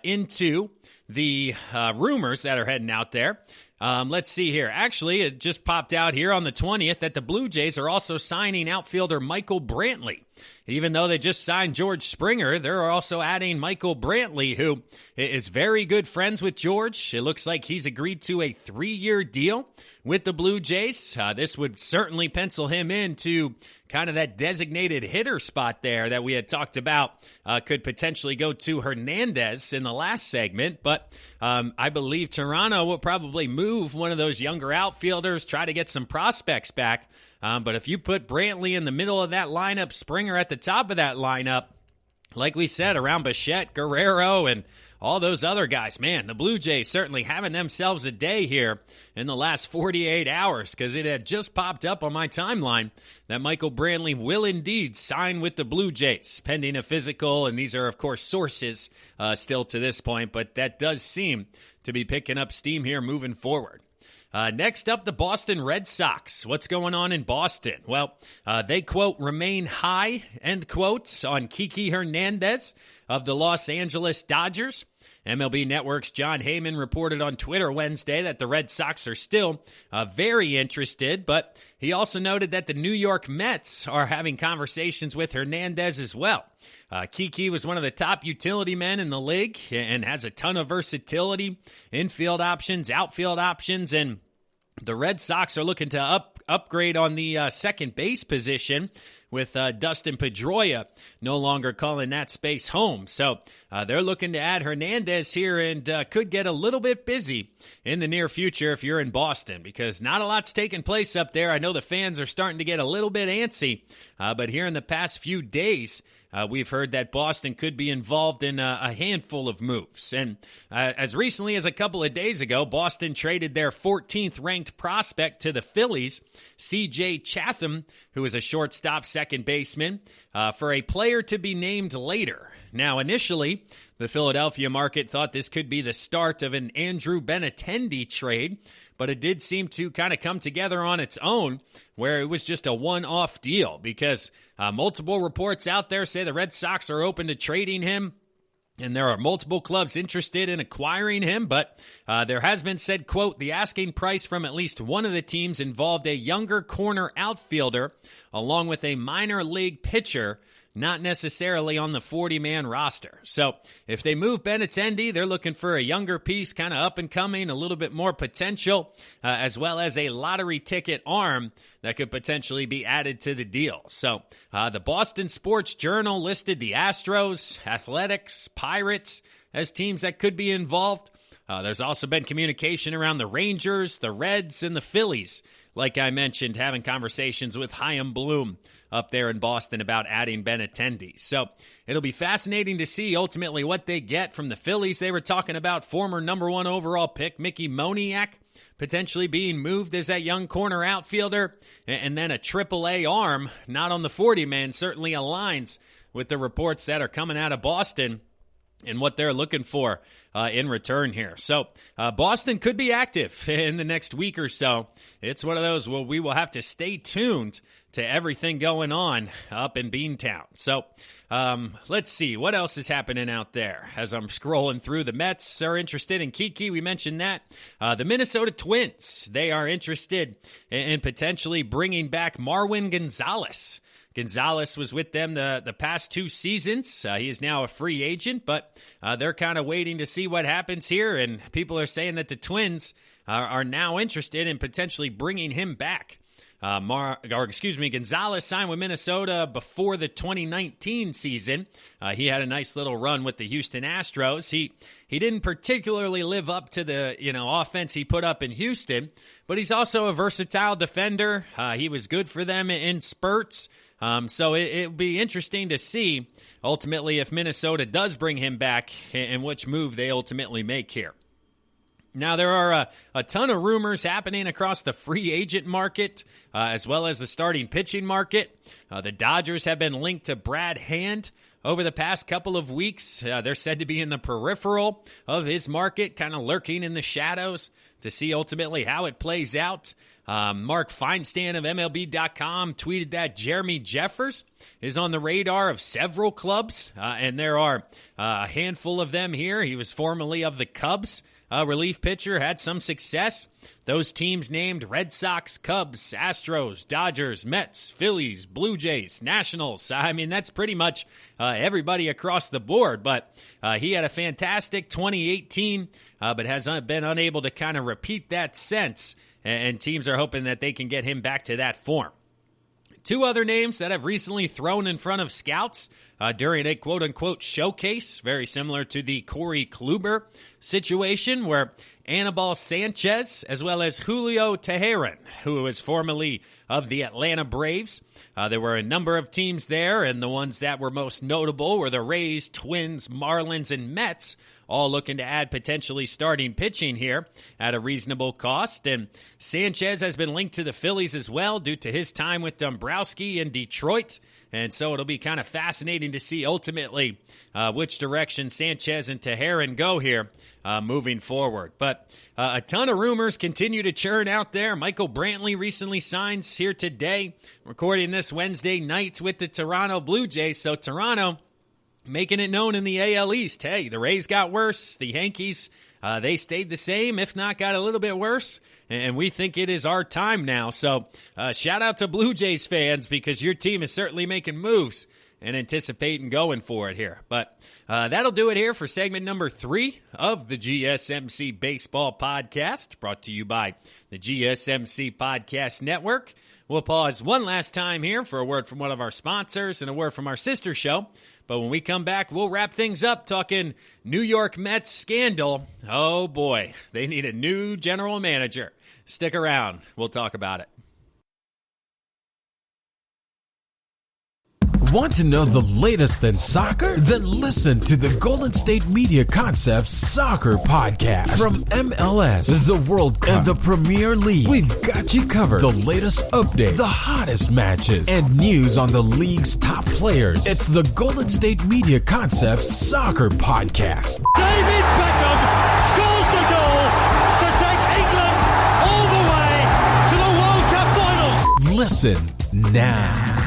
into the rumors that are heading out there. Let's see here. Actually, it just popped out here on the 20th that the Blue Jays are also signing outfielder Michael Brantley. Even though they just signed George Springer, they're also adding Michael Brantley, who is very good friends with George. It looks like he's agreed to a 3-year deal with the Blue Jays. This would certainly pencil him into kind of that designated hitter spot there that we had talked about could potentially go to Hernandez in the last segment. But I believe Toronto will probably move one of those younger outfielders, try to get some prospects back. But if you put Brantley in the middle of that lineup, Springer at the top of that lineup, like we said, around Bichette, Guerrero, and all those other guys, man, the Blue Jays certainly having themselves a day here in the last 48 hours because it had just popped up on my timeline that Michael Brantley will indeed sign with the Blue Jays, pending a physical, and these are, of course, sources still to this point, but that does seem to be picking up steam here moving forward. Next up, the Boston Red Sox. What's going on in Boston? Well, they, quote, remain high, end quote, on Kiki Hernandez of the Los Angeles Dodgers. MLB Network's John Heyman reported on Twitter Wednesday that the Red Sox are still very interested, but he also noted that the New York Mets are having conversations with Hernandez as well. Kiki was one of the top utility men in the league and has a ton of versatility, infield options, outfield options, and the Red Sox are looking to upgrade on the second base position with Dustin Pedroia no longer calling that space home. So they're looking to add Hernandez here and could get a little bit busy in the near future if you're in Boston because not a lot's taking place up there. I know the fans are starting to get a little bit antsy, but here in the past few days, we've heard that Boston could be involved in a handful of moves. And as recently as a couple of days ago, Boston traded their 14th ranked prospect to the Phillies, C.J. Chatham, who is a shortstop second baseman, for a player to be named later. Now, initially, the Philadelphia market thought this could be the start of an Andrew Benintendi trade, but it did seem to kind of come together on its own, where it was just a one-off deal, because multiple reports out there say the Red Sox are open to trading him, and there are multiple clubs interested in acquiring him, but there has been said, quote, the asking price from at least one of the teams involved a younger corner outfielder along with a minor league pitcher, not necessarily on the 40-man roster. So if they move Benintendi, they're looking for a younger piece, kind of up and coming, a little bit more potential, as well as a lottery ticket arm that could potentially be added to the deal. So the Boston Sports Journal listed the Astros, Athletics, Pirates as teams that could be involved. There's also been communication around the Rangers, the Reds, and the Phillies. Like I mentioned, having conversations with Chaim Bloom up there in Boston about adding Benintendi. So it'll be fascinating to see ultimately what they get from the Phillies. They were talking about former number 1 overall pick Mickey Moniak potentially being moved as that young corner outfielder, and then a AAA arm, not on the 40-man, certainly aligns with the reports that are coming out of Boston and what they're looking for in return here. So Boston could be active in the next week or so. It's one of those where we will have to stay tuned to everything going on up in Beantown. So let's see what else is happening out there. As I'm scrolling through, the Mets are interested in Kiki. We mentioned that. The Minnesota Twins, they are interested in potentially bringing back Marwin Gonzalez. Gonzalez was with them the past 2 seasons. He is now a free agent, but they're kind of waiting to see what happens here, and people are saying that the Twins are now interested in potentially bringing him back. Gonzalez signed with Minnesota before the 2019 season. He had a nice little run with the Houston Astros. He didn't particularly live up to the offense he put up in Houston, but he's also a versatile defender. He was good for them in spurts. So it'll be interesting to see ultimately if Minnesota does bring him back and which move they ultimately make here. Now, there are a ton of rumors happening across the free agent market, as well as the starting pitching market. The Dodgers have been linked to Brad Hand over the past couple of weeks. They're said to be in the peripheral of his market, kind of lurking in the shadows to see ultimately how it plays out. Mark Feinstein of MLB.com tweeted that Jeremy Jeffers is on the radar of several clubs, and there are a handful of them here. He was formerly of the Cubs. Relief pitcher, had some success. Those teams named Red Sox, Cubs, Astros, Dodgers, Mets, Phillies, Blue Jays, Nationals. I mean, that's pretty much everybody across the board. But he had a fantastic 2018, but has been unable to kind of repeat that since. And teams are hoping that they can get him back to that form. 2 other names that have recently thrown in front of scouts during a quote-unquote showcase, very similar to the Corey Kluber situation, where Anibal Sanchez, as well as Julio Teheran, who was formerly of the Atlanta Braves. There were a number of teams there, and the ones that were most notable were the Rays, Twins, Marlins, and Mets, all looking to add potentially starting pitching here at a reasonable cost. And Sanchez has been linked to the Phillies as well due to his time with Dombrowski in Detroit. And so it'll be kind of fascinating to see ultimately which direction Sanchez and Teheran go here moving forward. But a ton of rumors continue to churn out there. Michael Brantley recently signs here today, recording this Wednesday night with the Toronto Blue Jays. So Toronto making it known in the AL East, hey, the Rays got worse, the Yankees, they stayed the same, if not got a little bit worse, and we think it is our time now. So shout out to Blue Jays fans, because your team is certainly making moves and anticipating going for it here. But that'll do it here for segment number 3 of the GSMC Baseball Podcast, brought to you by the GSMC Podcast Network. We'll pause one last time here for a word from one of our sponsors and a word from our sister show. But when we come back, we'll wrap things up talking New York Mets scandal. Oh, boy, they need a new general manager. Stick around. We'll talk about it. Want to know the latest in soccer? Then listen to the Golden State Media Concepts Soccer Podcast. From MLS, the World Cup, and the Premier League, we've got you covered. The latest updates, the hottest matches, and news on the league's top players. It's the Golden State Media Concepts Soccer Podcast. David Beckham scores the goal to take England all the way to the World Cup finals. Listen now.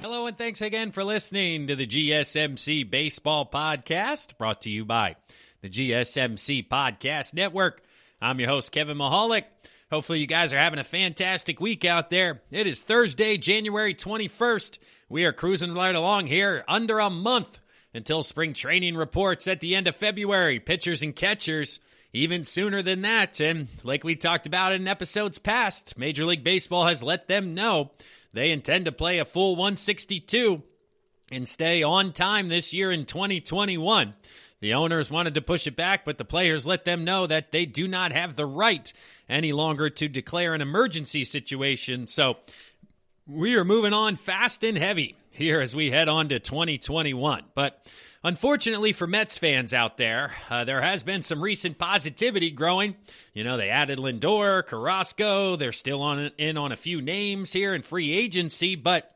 Hello, and thanks again for listening to the GSMC Baseball Podcast, brought to you by the GSMC Podcast Network. I'm your host, Kevin Mahalik. Hopefully you guys are having a fantastic week out there. It is Thursday, January 21st. We are cruising right along here, under a month until spring training reports at the end of February. Pitchers and catchers even sooner than that. And like we talked about in episodes past, Major League Baseball has let them know they intend to play a full 162 and stay on time this year in 2021. The owners wanted to push it back, but the players let them know that they do not have the right any longer to declare an emergency situation. So we are moving on fast and heavy here as we head on to 2021. But unfortunately for Mets fans out there, there has been some recent positivity growing. You know, they added Lindor, Carrasco. They're still in on a few names here in free agency, but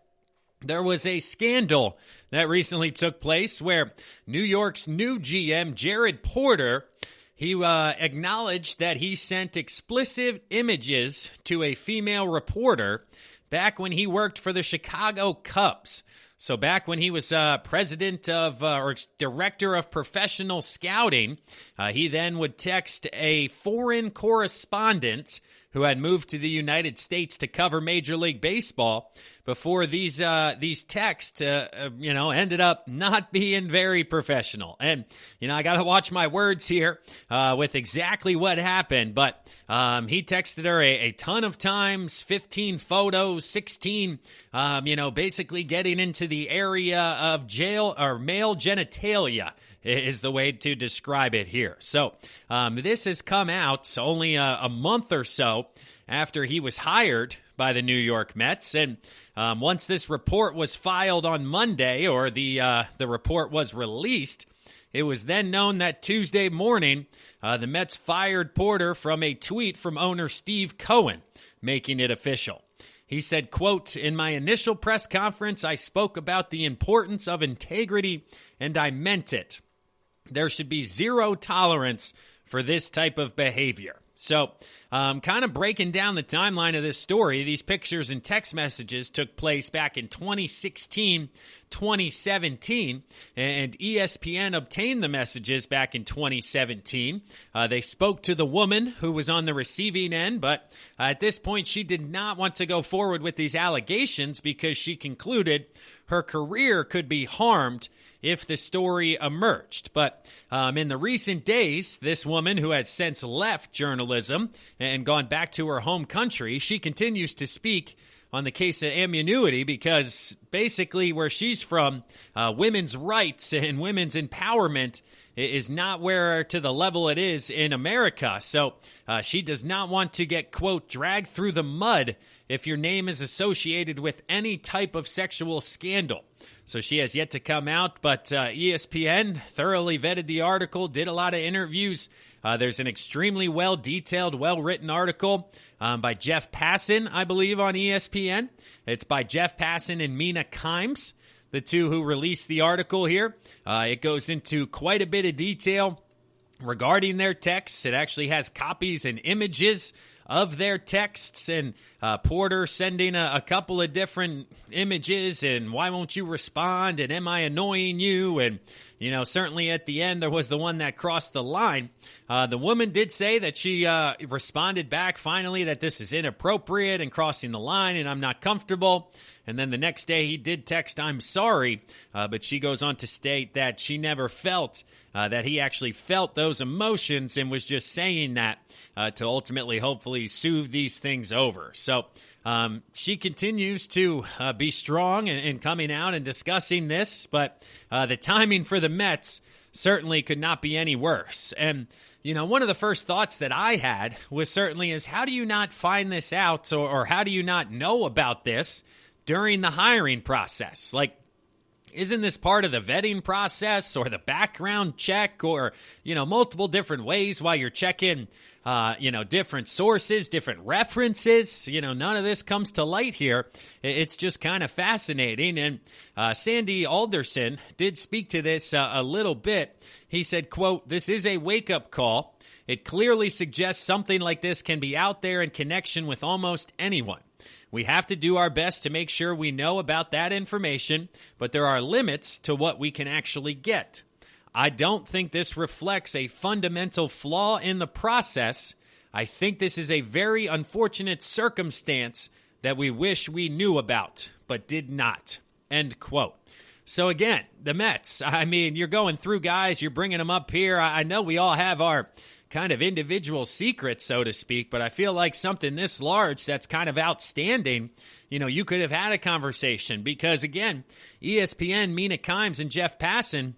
there was a scandal that recently took place where New York's new GM, Jared Porter, he acknowledged that he sent explicit images to a female reporter back when he worked for the Chicago Cubs. So back when he was president of or director of professional scouting, he then would text a foreign correspondent who had moved to the United States to cover Major League Baseball before these texts, ended up not being very professional. And, I got to watch my words here with exactly what happened. But he texted her a ton of times, 15 photos, 16, basically getting into the area of jail or male genitalia is the way to describe it here. So this has come out only a month or so after he was hired by the New York Mets. And once this report was filed on Monday, or the report was released, it was then known that Tuesday morning, the Mets fired Porter from a tweet from owner Steve Cohen, making it official. He said, quote, "In my initial press conference, I spoke about the importance of integrity, and I meant it. There should be zero tolerance for this type of behavior." So, kind of breaking down the timeline of this story, these pictures and text messages took place back in 2016, 2017, and ESPN obtained the messages back in 2017. They spoke to the woman who was on the receiving end, but at this point, she did not want to go forward with these allegations because she concluded her career could be harmed if the story emerged. But in the recent days, this woman, who has since left journalism and gone back to her home country, she continues to speak on the case of immunity because basically where she's from, women's rights and women's empowerment is not where to the level it is in America. So she does not want to get, quote, dragged through the mud if your name is associated with any type of sexual scandal. So she has yet to come out, but ESPN thoroughly vetted the article, did a lot of interviews. There's an extremely well-detailed, well-written article by Jeff Passan, I believe, on ESPN. It's by Jeff Passan and Mina Kimes, the two who released the article here. It goes into quite a bit of detail regarding their texts. It actually has copies and images of their texts, and Porter sending a couple of different images, and why won't you respond, and am I annoying you? And, certainly at the end, there was the one that crossed the line. The woman did say that she responded back finally that this is inappropriate and crossing the line, and I'm not comfortable. And then the next day he did text, I'm sorry, but she goes on to state that she never felt that he actually felt those emotions and was just saying that to ultimately, hopefully, soothe these things over. So she continues to be strong in coming out and discussing this, but the timing for the Mets certainly could not be any worse. And, one of the first thoughts that I had was certainly is, how do you not find this out, or how do you not know about this during the hiring process? Like, isn't this part of the vetting process or the background check, or, multiple different ways while you're checking, different sources, different references? None of this comes to light here. It's just kind of fascinating. And Sandy Alderson did speak to this a little bit. He said, quote, "This is a wake-up call. It clearly suggests something like this can be out there in connection with almost anyone. We have to do our best to make sure we know about that information, but there are limits to what we can actually get. I don't think this reflects a fundamental flaw in the process. I think this is a very unfortunate circumstance that we wish we knew about, but did not." End quote. So again, the Mets, you're going through guys, you're bringing them up here. I know we all have our kind of individual secrets, so to speak, but I feel like something this large that's kind of outstanding, you could have had a conversation, because again, ESPN, Mina Kimes, and Jeff Passan,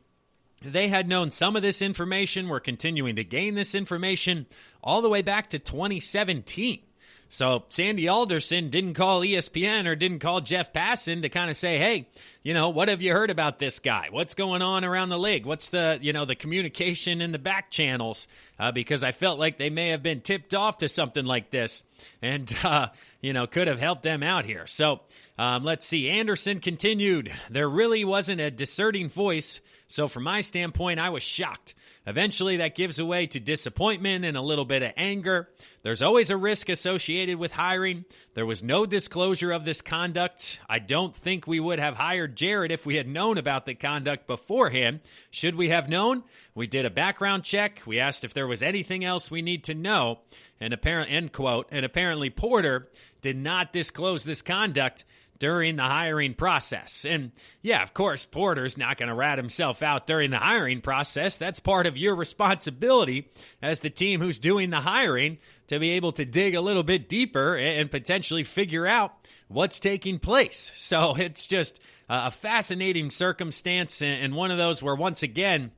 they had known some of this information, were continuing to gain this information all the way back to 2017. So Sandy Alderson didn't call ESPN or didn't call Jeff Passan to kind of say, hey, what have you heard about this guy? What's going on around the league? What's the, the communication in the back channels? Because I felt like they may have been tipped off to something like this and, could have helped them out here. So let's see. Anderson continued, "There really wasn't a dissenting voice. So from my standpoint, I was shocked. Eventually, that gives way to disappointment and a little bit of anger. There's always a risk associated with hiring. There was no disclosure of this conduct. I don't think we would have hired Jared if we had known about the conduct beforehand. Should we have known? We did a background check. We asked if there was anything else we need to know." And end quote. And apparently Porter did not disclose this conduct during the hiring process. And yeah, of course, Porter's not going to rat himself out during the hiring process. That's part of your responsibility as the team who's doing the hiring, to be able to dig a little bit deeper and potentially figure out what's taking place. So it's just a fascinating circumstance, and one of those where, once again,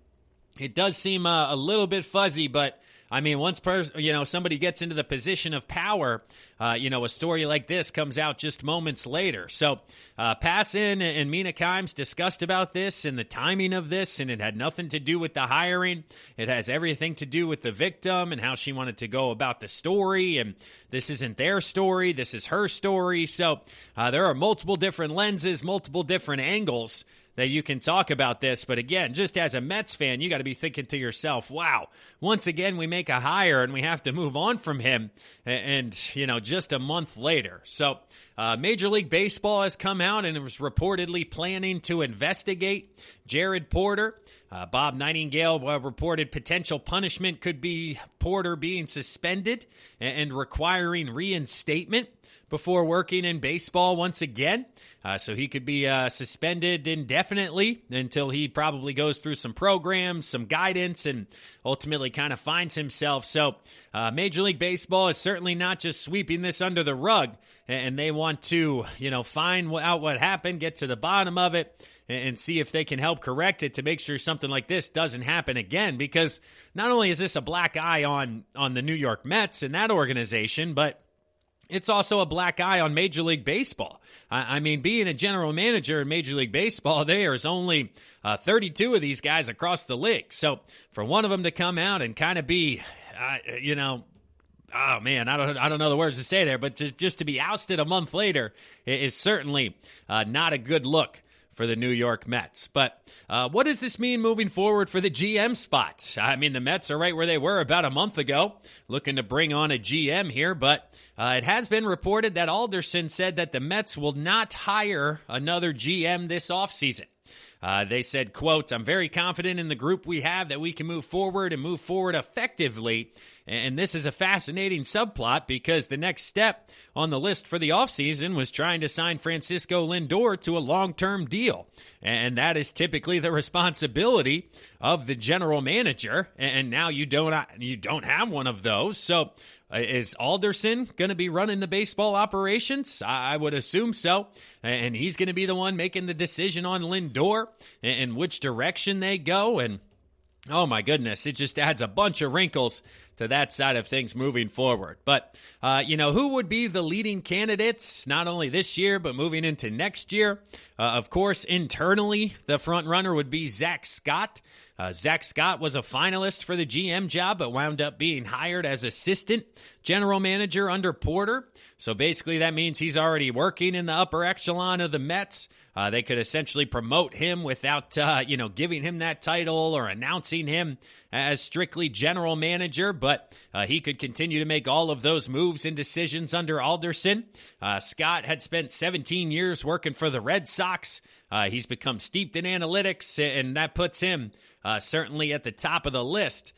it does seem a little bit fuzzy, but once somebody gets into the position of power, a story like this comes out just moments later. So Passan and Mina Kimes discussed about this and the timing of this, and it had nothing to do with the hiring. It has everything to do with the victim and how she wanted to go about the story, and this isn't their story, this is her story. So there are multiple different lenses, multiple different angles that you can talk about this. But again, just as a Mets fan, you got to be thinking to yourself, wow, once again, we make a hire and we have to move on from him. And just a month later. So Major League Baseball has come out and it was reportedly planning to investigate Jared Porter. Bob Nightingale reported potential punishment could be Porter being suspended and requiring reinstatement before working in baseball once again. So he could be suspended indefinitely until he probably goes through some programs, some guidance, and ultimately kind of finds himself. So Major League Baseball is certainly not just sweeping this under the rug, and they want to, find out what happened, get to the bottom of it, and see if they can help correct it to make sure something like this doesn't happen again. Because not only is this a black eye on the New York Mets and that organization, but it's also a black eye on Major League Baseball. Being a general manager in Major League Baseball, there's only 32 of these guys across the league. So for one of them to come out and kind of be, oh man, I don't know the words to say there, but just to be ousted a month later is certainly not a good look for the New York Mets. But what does this mean moving forward for the GM spot? I mean, the Mets are right where they were about a month ago, looking to bring on a GM here, but it has been reported that Alderson said that the Mets will not hire another GM this offseason. They said, quote, "I'm very confident in the group we have that we can move forward and move forward effectively." And this is a fascinating subplot because the next step on the list for the offseason was trying to sign Francisco Lindor to a long-term deal. And that is typically the responsibility of the general manager. And now you don't have one of those. So is Alderson going to be running the baseball operations? I would assume so. And he's going to be the one making the decision on Lindor and which direction they go. And oh my goodness, it just adds a bunch of wrinkles to that side of things moving forward. But, who would be the leading candidates, not only this year, but moving into next year? Of course, internally, the front runner would be Zach Scott. Zach Scott was a finalist for the GM job, but wound up being hired as assistant general manager under Porter. So basically that means he's already working in the upper echelon of the Mets. They could essentially promote him without, giving him that title or announcing him as strictly general manager, but he could continue to make all of those moves and decisions under Alderson. Scott had spent 17 years working for the Red Sox. He's become steeped in analytics, and that puts him certainly at the top of the list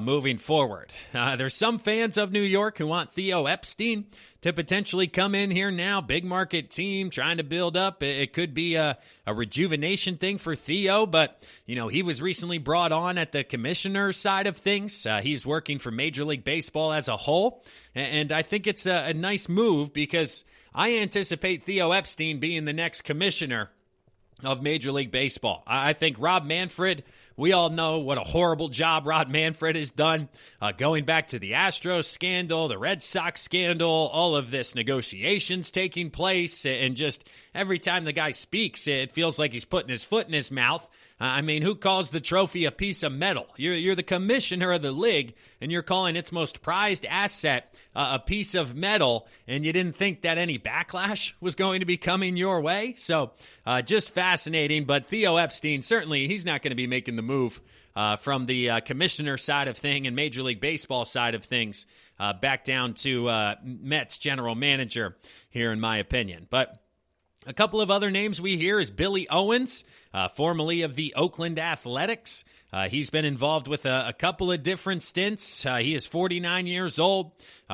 moving forward. There's some fans of New York who want Theo Epstein to potentially come in here now. Big market team trying to build up. It could be a rejuvenation thing for Theo, but, he was recently brought on at the commissioner's side of things. He's working for Major League Baseball as a whole, and I think it's a nice move because I anticipate Theo Epstein being the next commissioner of Major League Baseball. I think Rob Manfred, we all know what a horrible job Rob Manfred has done, going back to the Astros scandal, the Red Sox scandal, all of this negotiations taking place, and just every time the guy speaks, it feels like he's putting his foot in his mouth. Who calls the trophy a piece of metal? You're the commissioner of the league, and you're calling its most prized asset a piece of metal, and you didn't think that any backlash was going to be coming your way? So just fascinating, but Theo Epstein, certainly he's not going to be making the move from the commissioner side of thing and Major League Baseball side of things back down to Mets general manager here, in my opinion. But a couple of other names we hear is Billy Owens, formerly of the Oakland Athletics. He's been involved with a couple of different stints. He is 49 years old.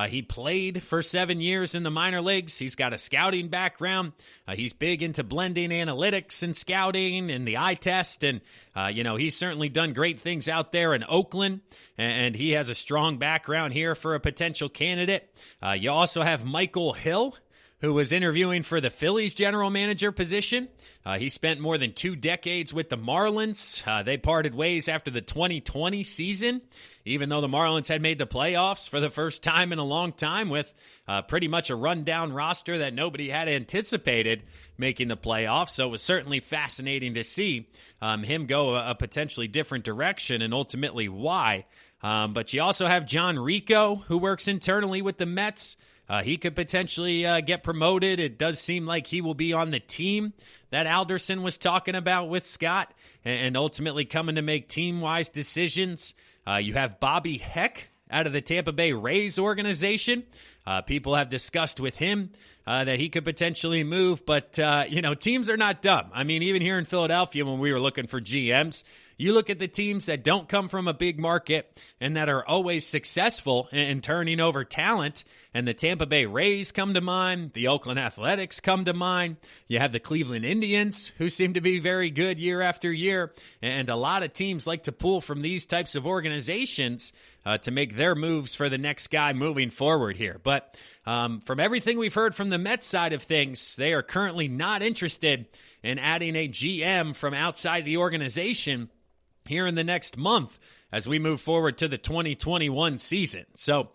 He played for 7 years in the minor leagues. He's got a scouting background. He's big into blending analytics and scouting and the eye test. And, he's certainly done great things out there in Oakland. And he has a strong background here for a potential candidate. You also have Michael Hill, who was interviewing for the Phillies general manager position. He spent more than 2 decades with the Marlins. They parted ways after the 2020 season, even though the Marlins had made the playoffs for the first time in a long time with pretty much a rundown roster that nobody had anticipated making the playoffs. So it was certainly fascinating to see him go a potentially different direction and ultimately why. But you also have John Rico, who works internally with the Mets. He could potentially get promoted. It does seem like he will be on the team that Alderson was talking about with Scott and ultimately coming to make team-wise decisions. You have Bobby Heck out of the Tampa Bay Rays organization. People have discussed with him that he could potentially move, but, teams are not dumb. Even here in Philadelphia when we were looking for GMs, you look at the teams that don't come from a big market and that are always successful in turning over talent, and the Tampa Bay Rays come to mind, the Oakland Athletics come to mind, you have the Cleveland Indians, who seem to be very good year after year, and a lot of teams like to pull from these types of organizations to make their moves for the next guy moving forward here. But from everything we've heard from the Mets side of things, they are currently not interested in adding a GM from outside the organization here in the next month as we move forward to the 2021 season. So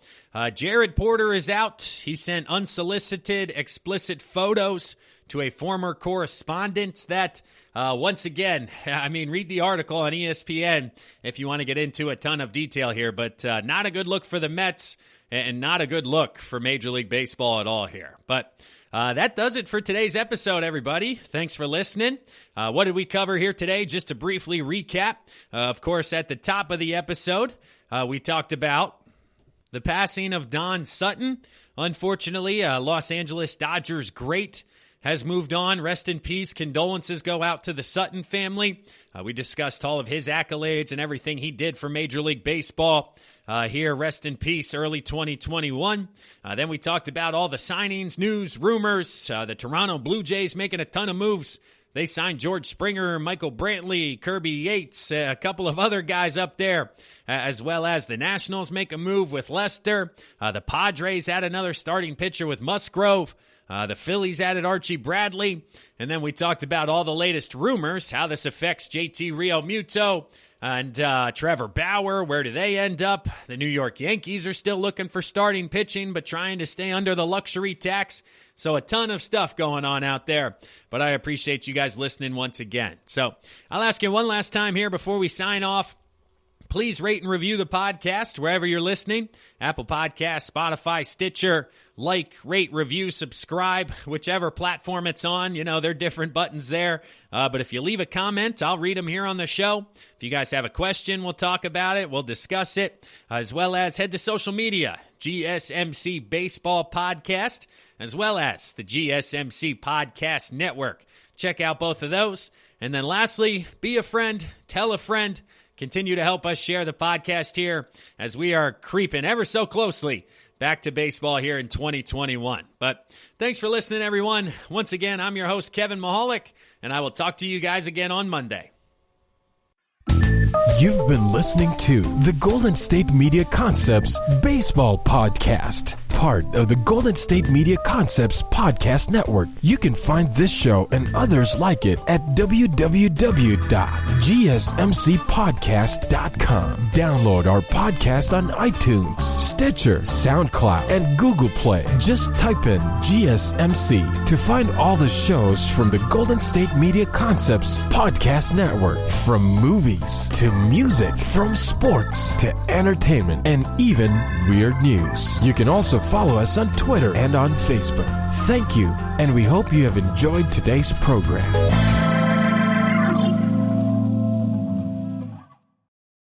Jared Porter is out. He sent unsolicited, explicit photos to a former correspondent that, once again, read the article on ESPN if you want to get into a ton of detail here, but not a good look for the Mets and not a good look for Major League Baseball at all here. But that does it for today's episode, everybody. Thanks for listening. What did we cover here today? Just to briefly recap, of course, at the top of the episode, we talked about the passing of Don Sutton. Unfortunately, Los Angeles Dodgers great has moved on. Rest in peace. Condolences go out to the Sutton family. We discussed all of his accolades and everything he did for Major League Baseball here. Rest in peace, early 2021. Then we talked about all the signings, news, rumors. The Toronto Blue Jays making a ton of moves. They signed George Springer, Michael Brantley, Kirby Yates, a couple of other guys up there, as well as the Nationals make a move with Lester. The Padres add another starting pitcher with Musgrove. The Phillies added Archie Bradley. And then we talked about all the latest rumors, how this affects JT Realmuto and Trevor Bauer. Where do they end up? The New York Yankees are still looking for starting pitching, but trying to stay under the luxury tax. So a ton of stuff going on out there, but I appreciate you guys listening once again. So I'll ask you one last time here before we sign off. Please rate and review the podcast wherever you're listening. Apple Podcasts, Spotify, Stitcher. Like, rate, review, subscribe, whichever platform it's on. You know, there are different buttons there. But if you leave a comment, I'll read them here on the show. If you guys have a question, we'll talk about it. We'll discuss it. As well as head to social media, GSMC Baseball Podcast, as well as the GSMC Podcast Network. Check out both of those. And then lastly, be a friend, tell a friend. Continue to help us share the podcast here as we are creeping ever so closely back to baseball here in 2021. But thanks for listening, everyone. Once again, I'm your host, Kevin Mahalik, and I will talk to you guys again on Monday. You've been listening to the Golden State Media Concepts Baseball Podcast, part of the Golden State Media Concepts Podcast Network. You can find this show and others like it at www.gsmcpodcast.com. Download our podcast on iTunes, Stitcher, SoundCloud, and Google Play. Just type in GSMC to find all the shows from the Golden State Media Concepts Podcast Network, from movies to music, from sports to entertainment, and even weird news. You can also follow us on Twitter and on Facebook. Thank you, and we hope you have enjoyed today's program.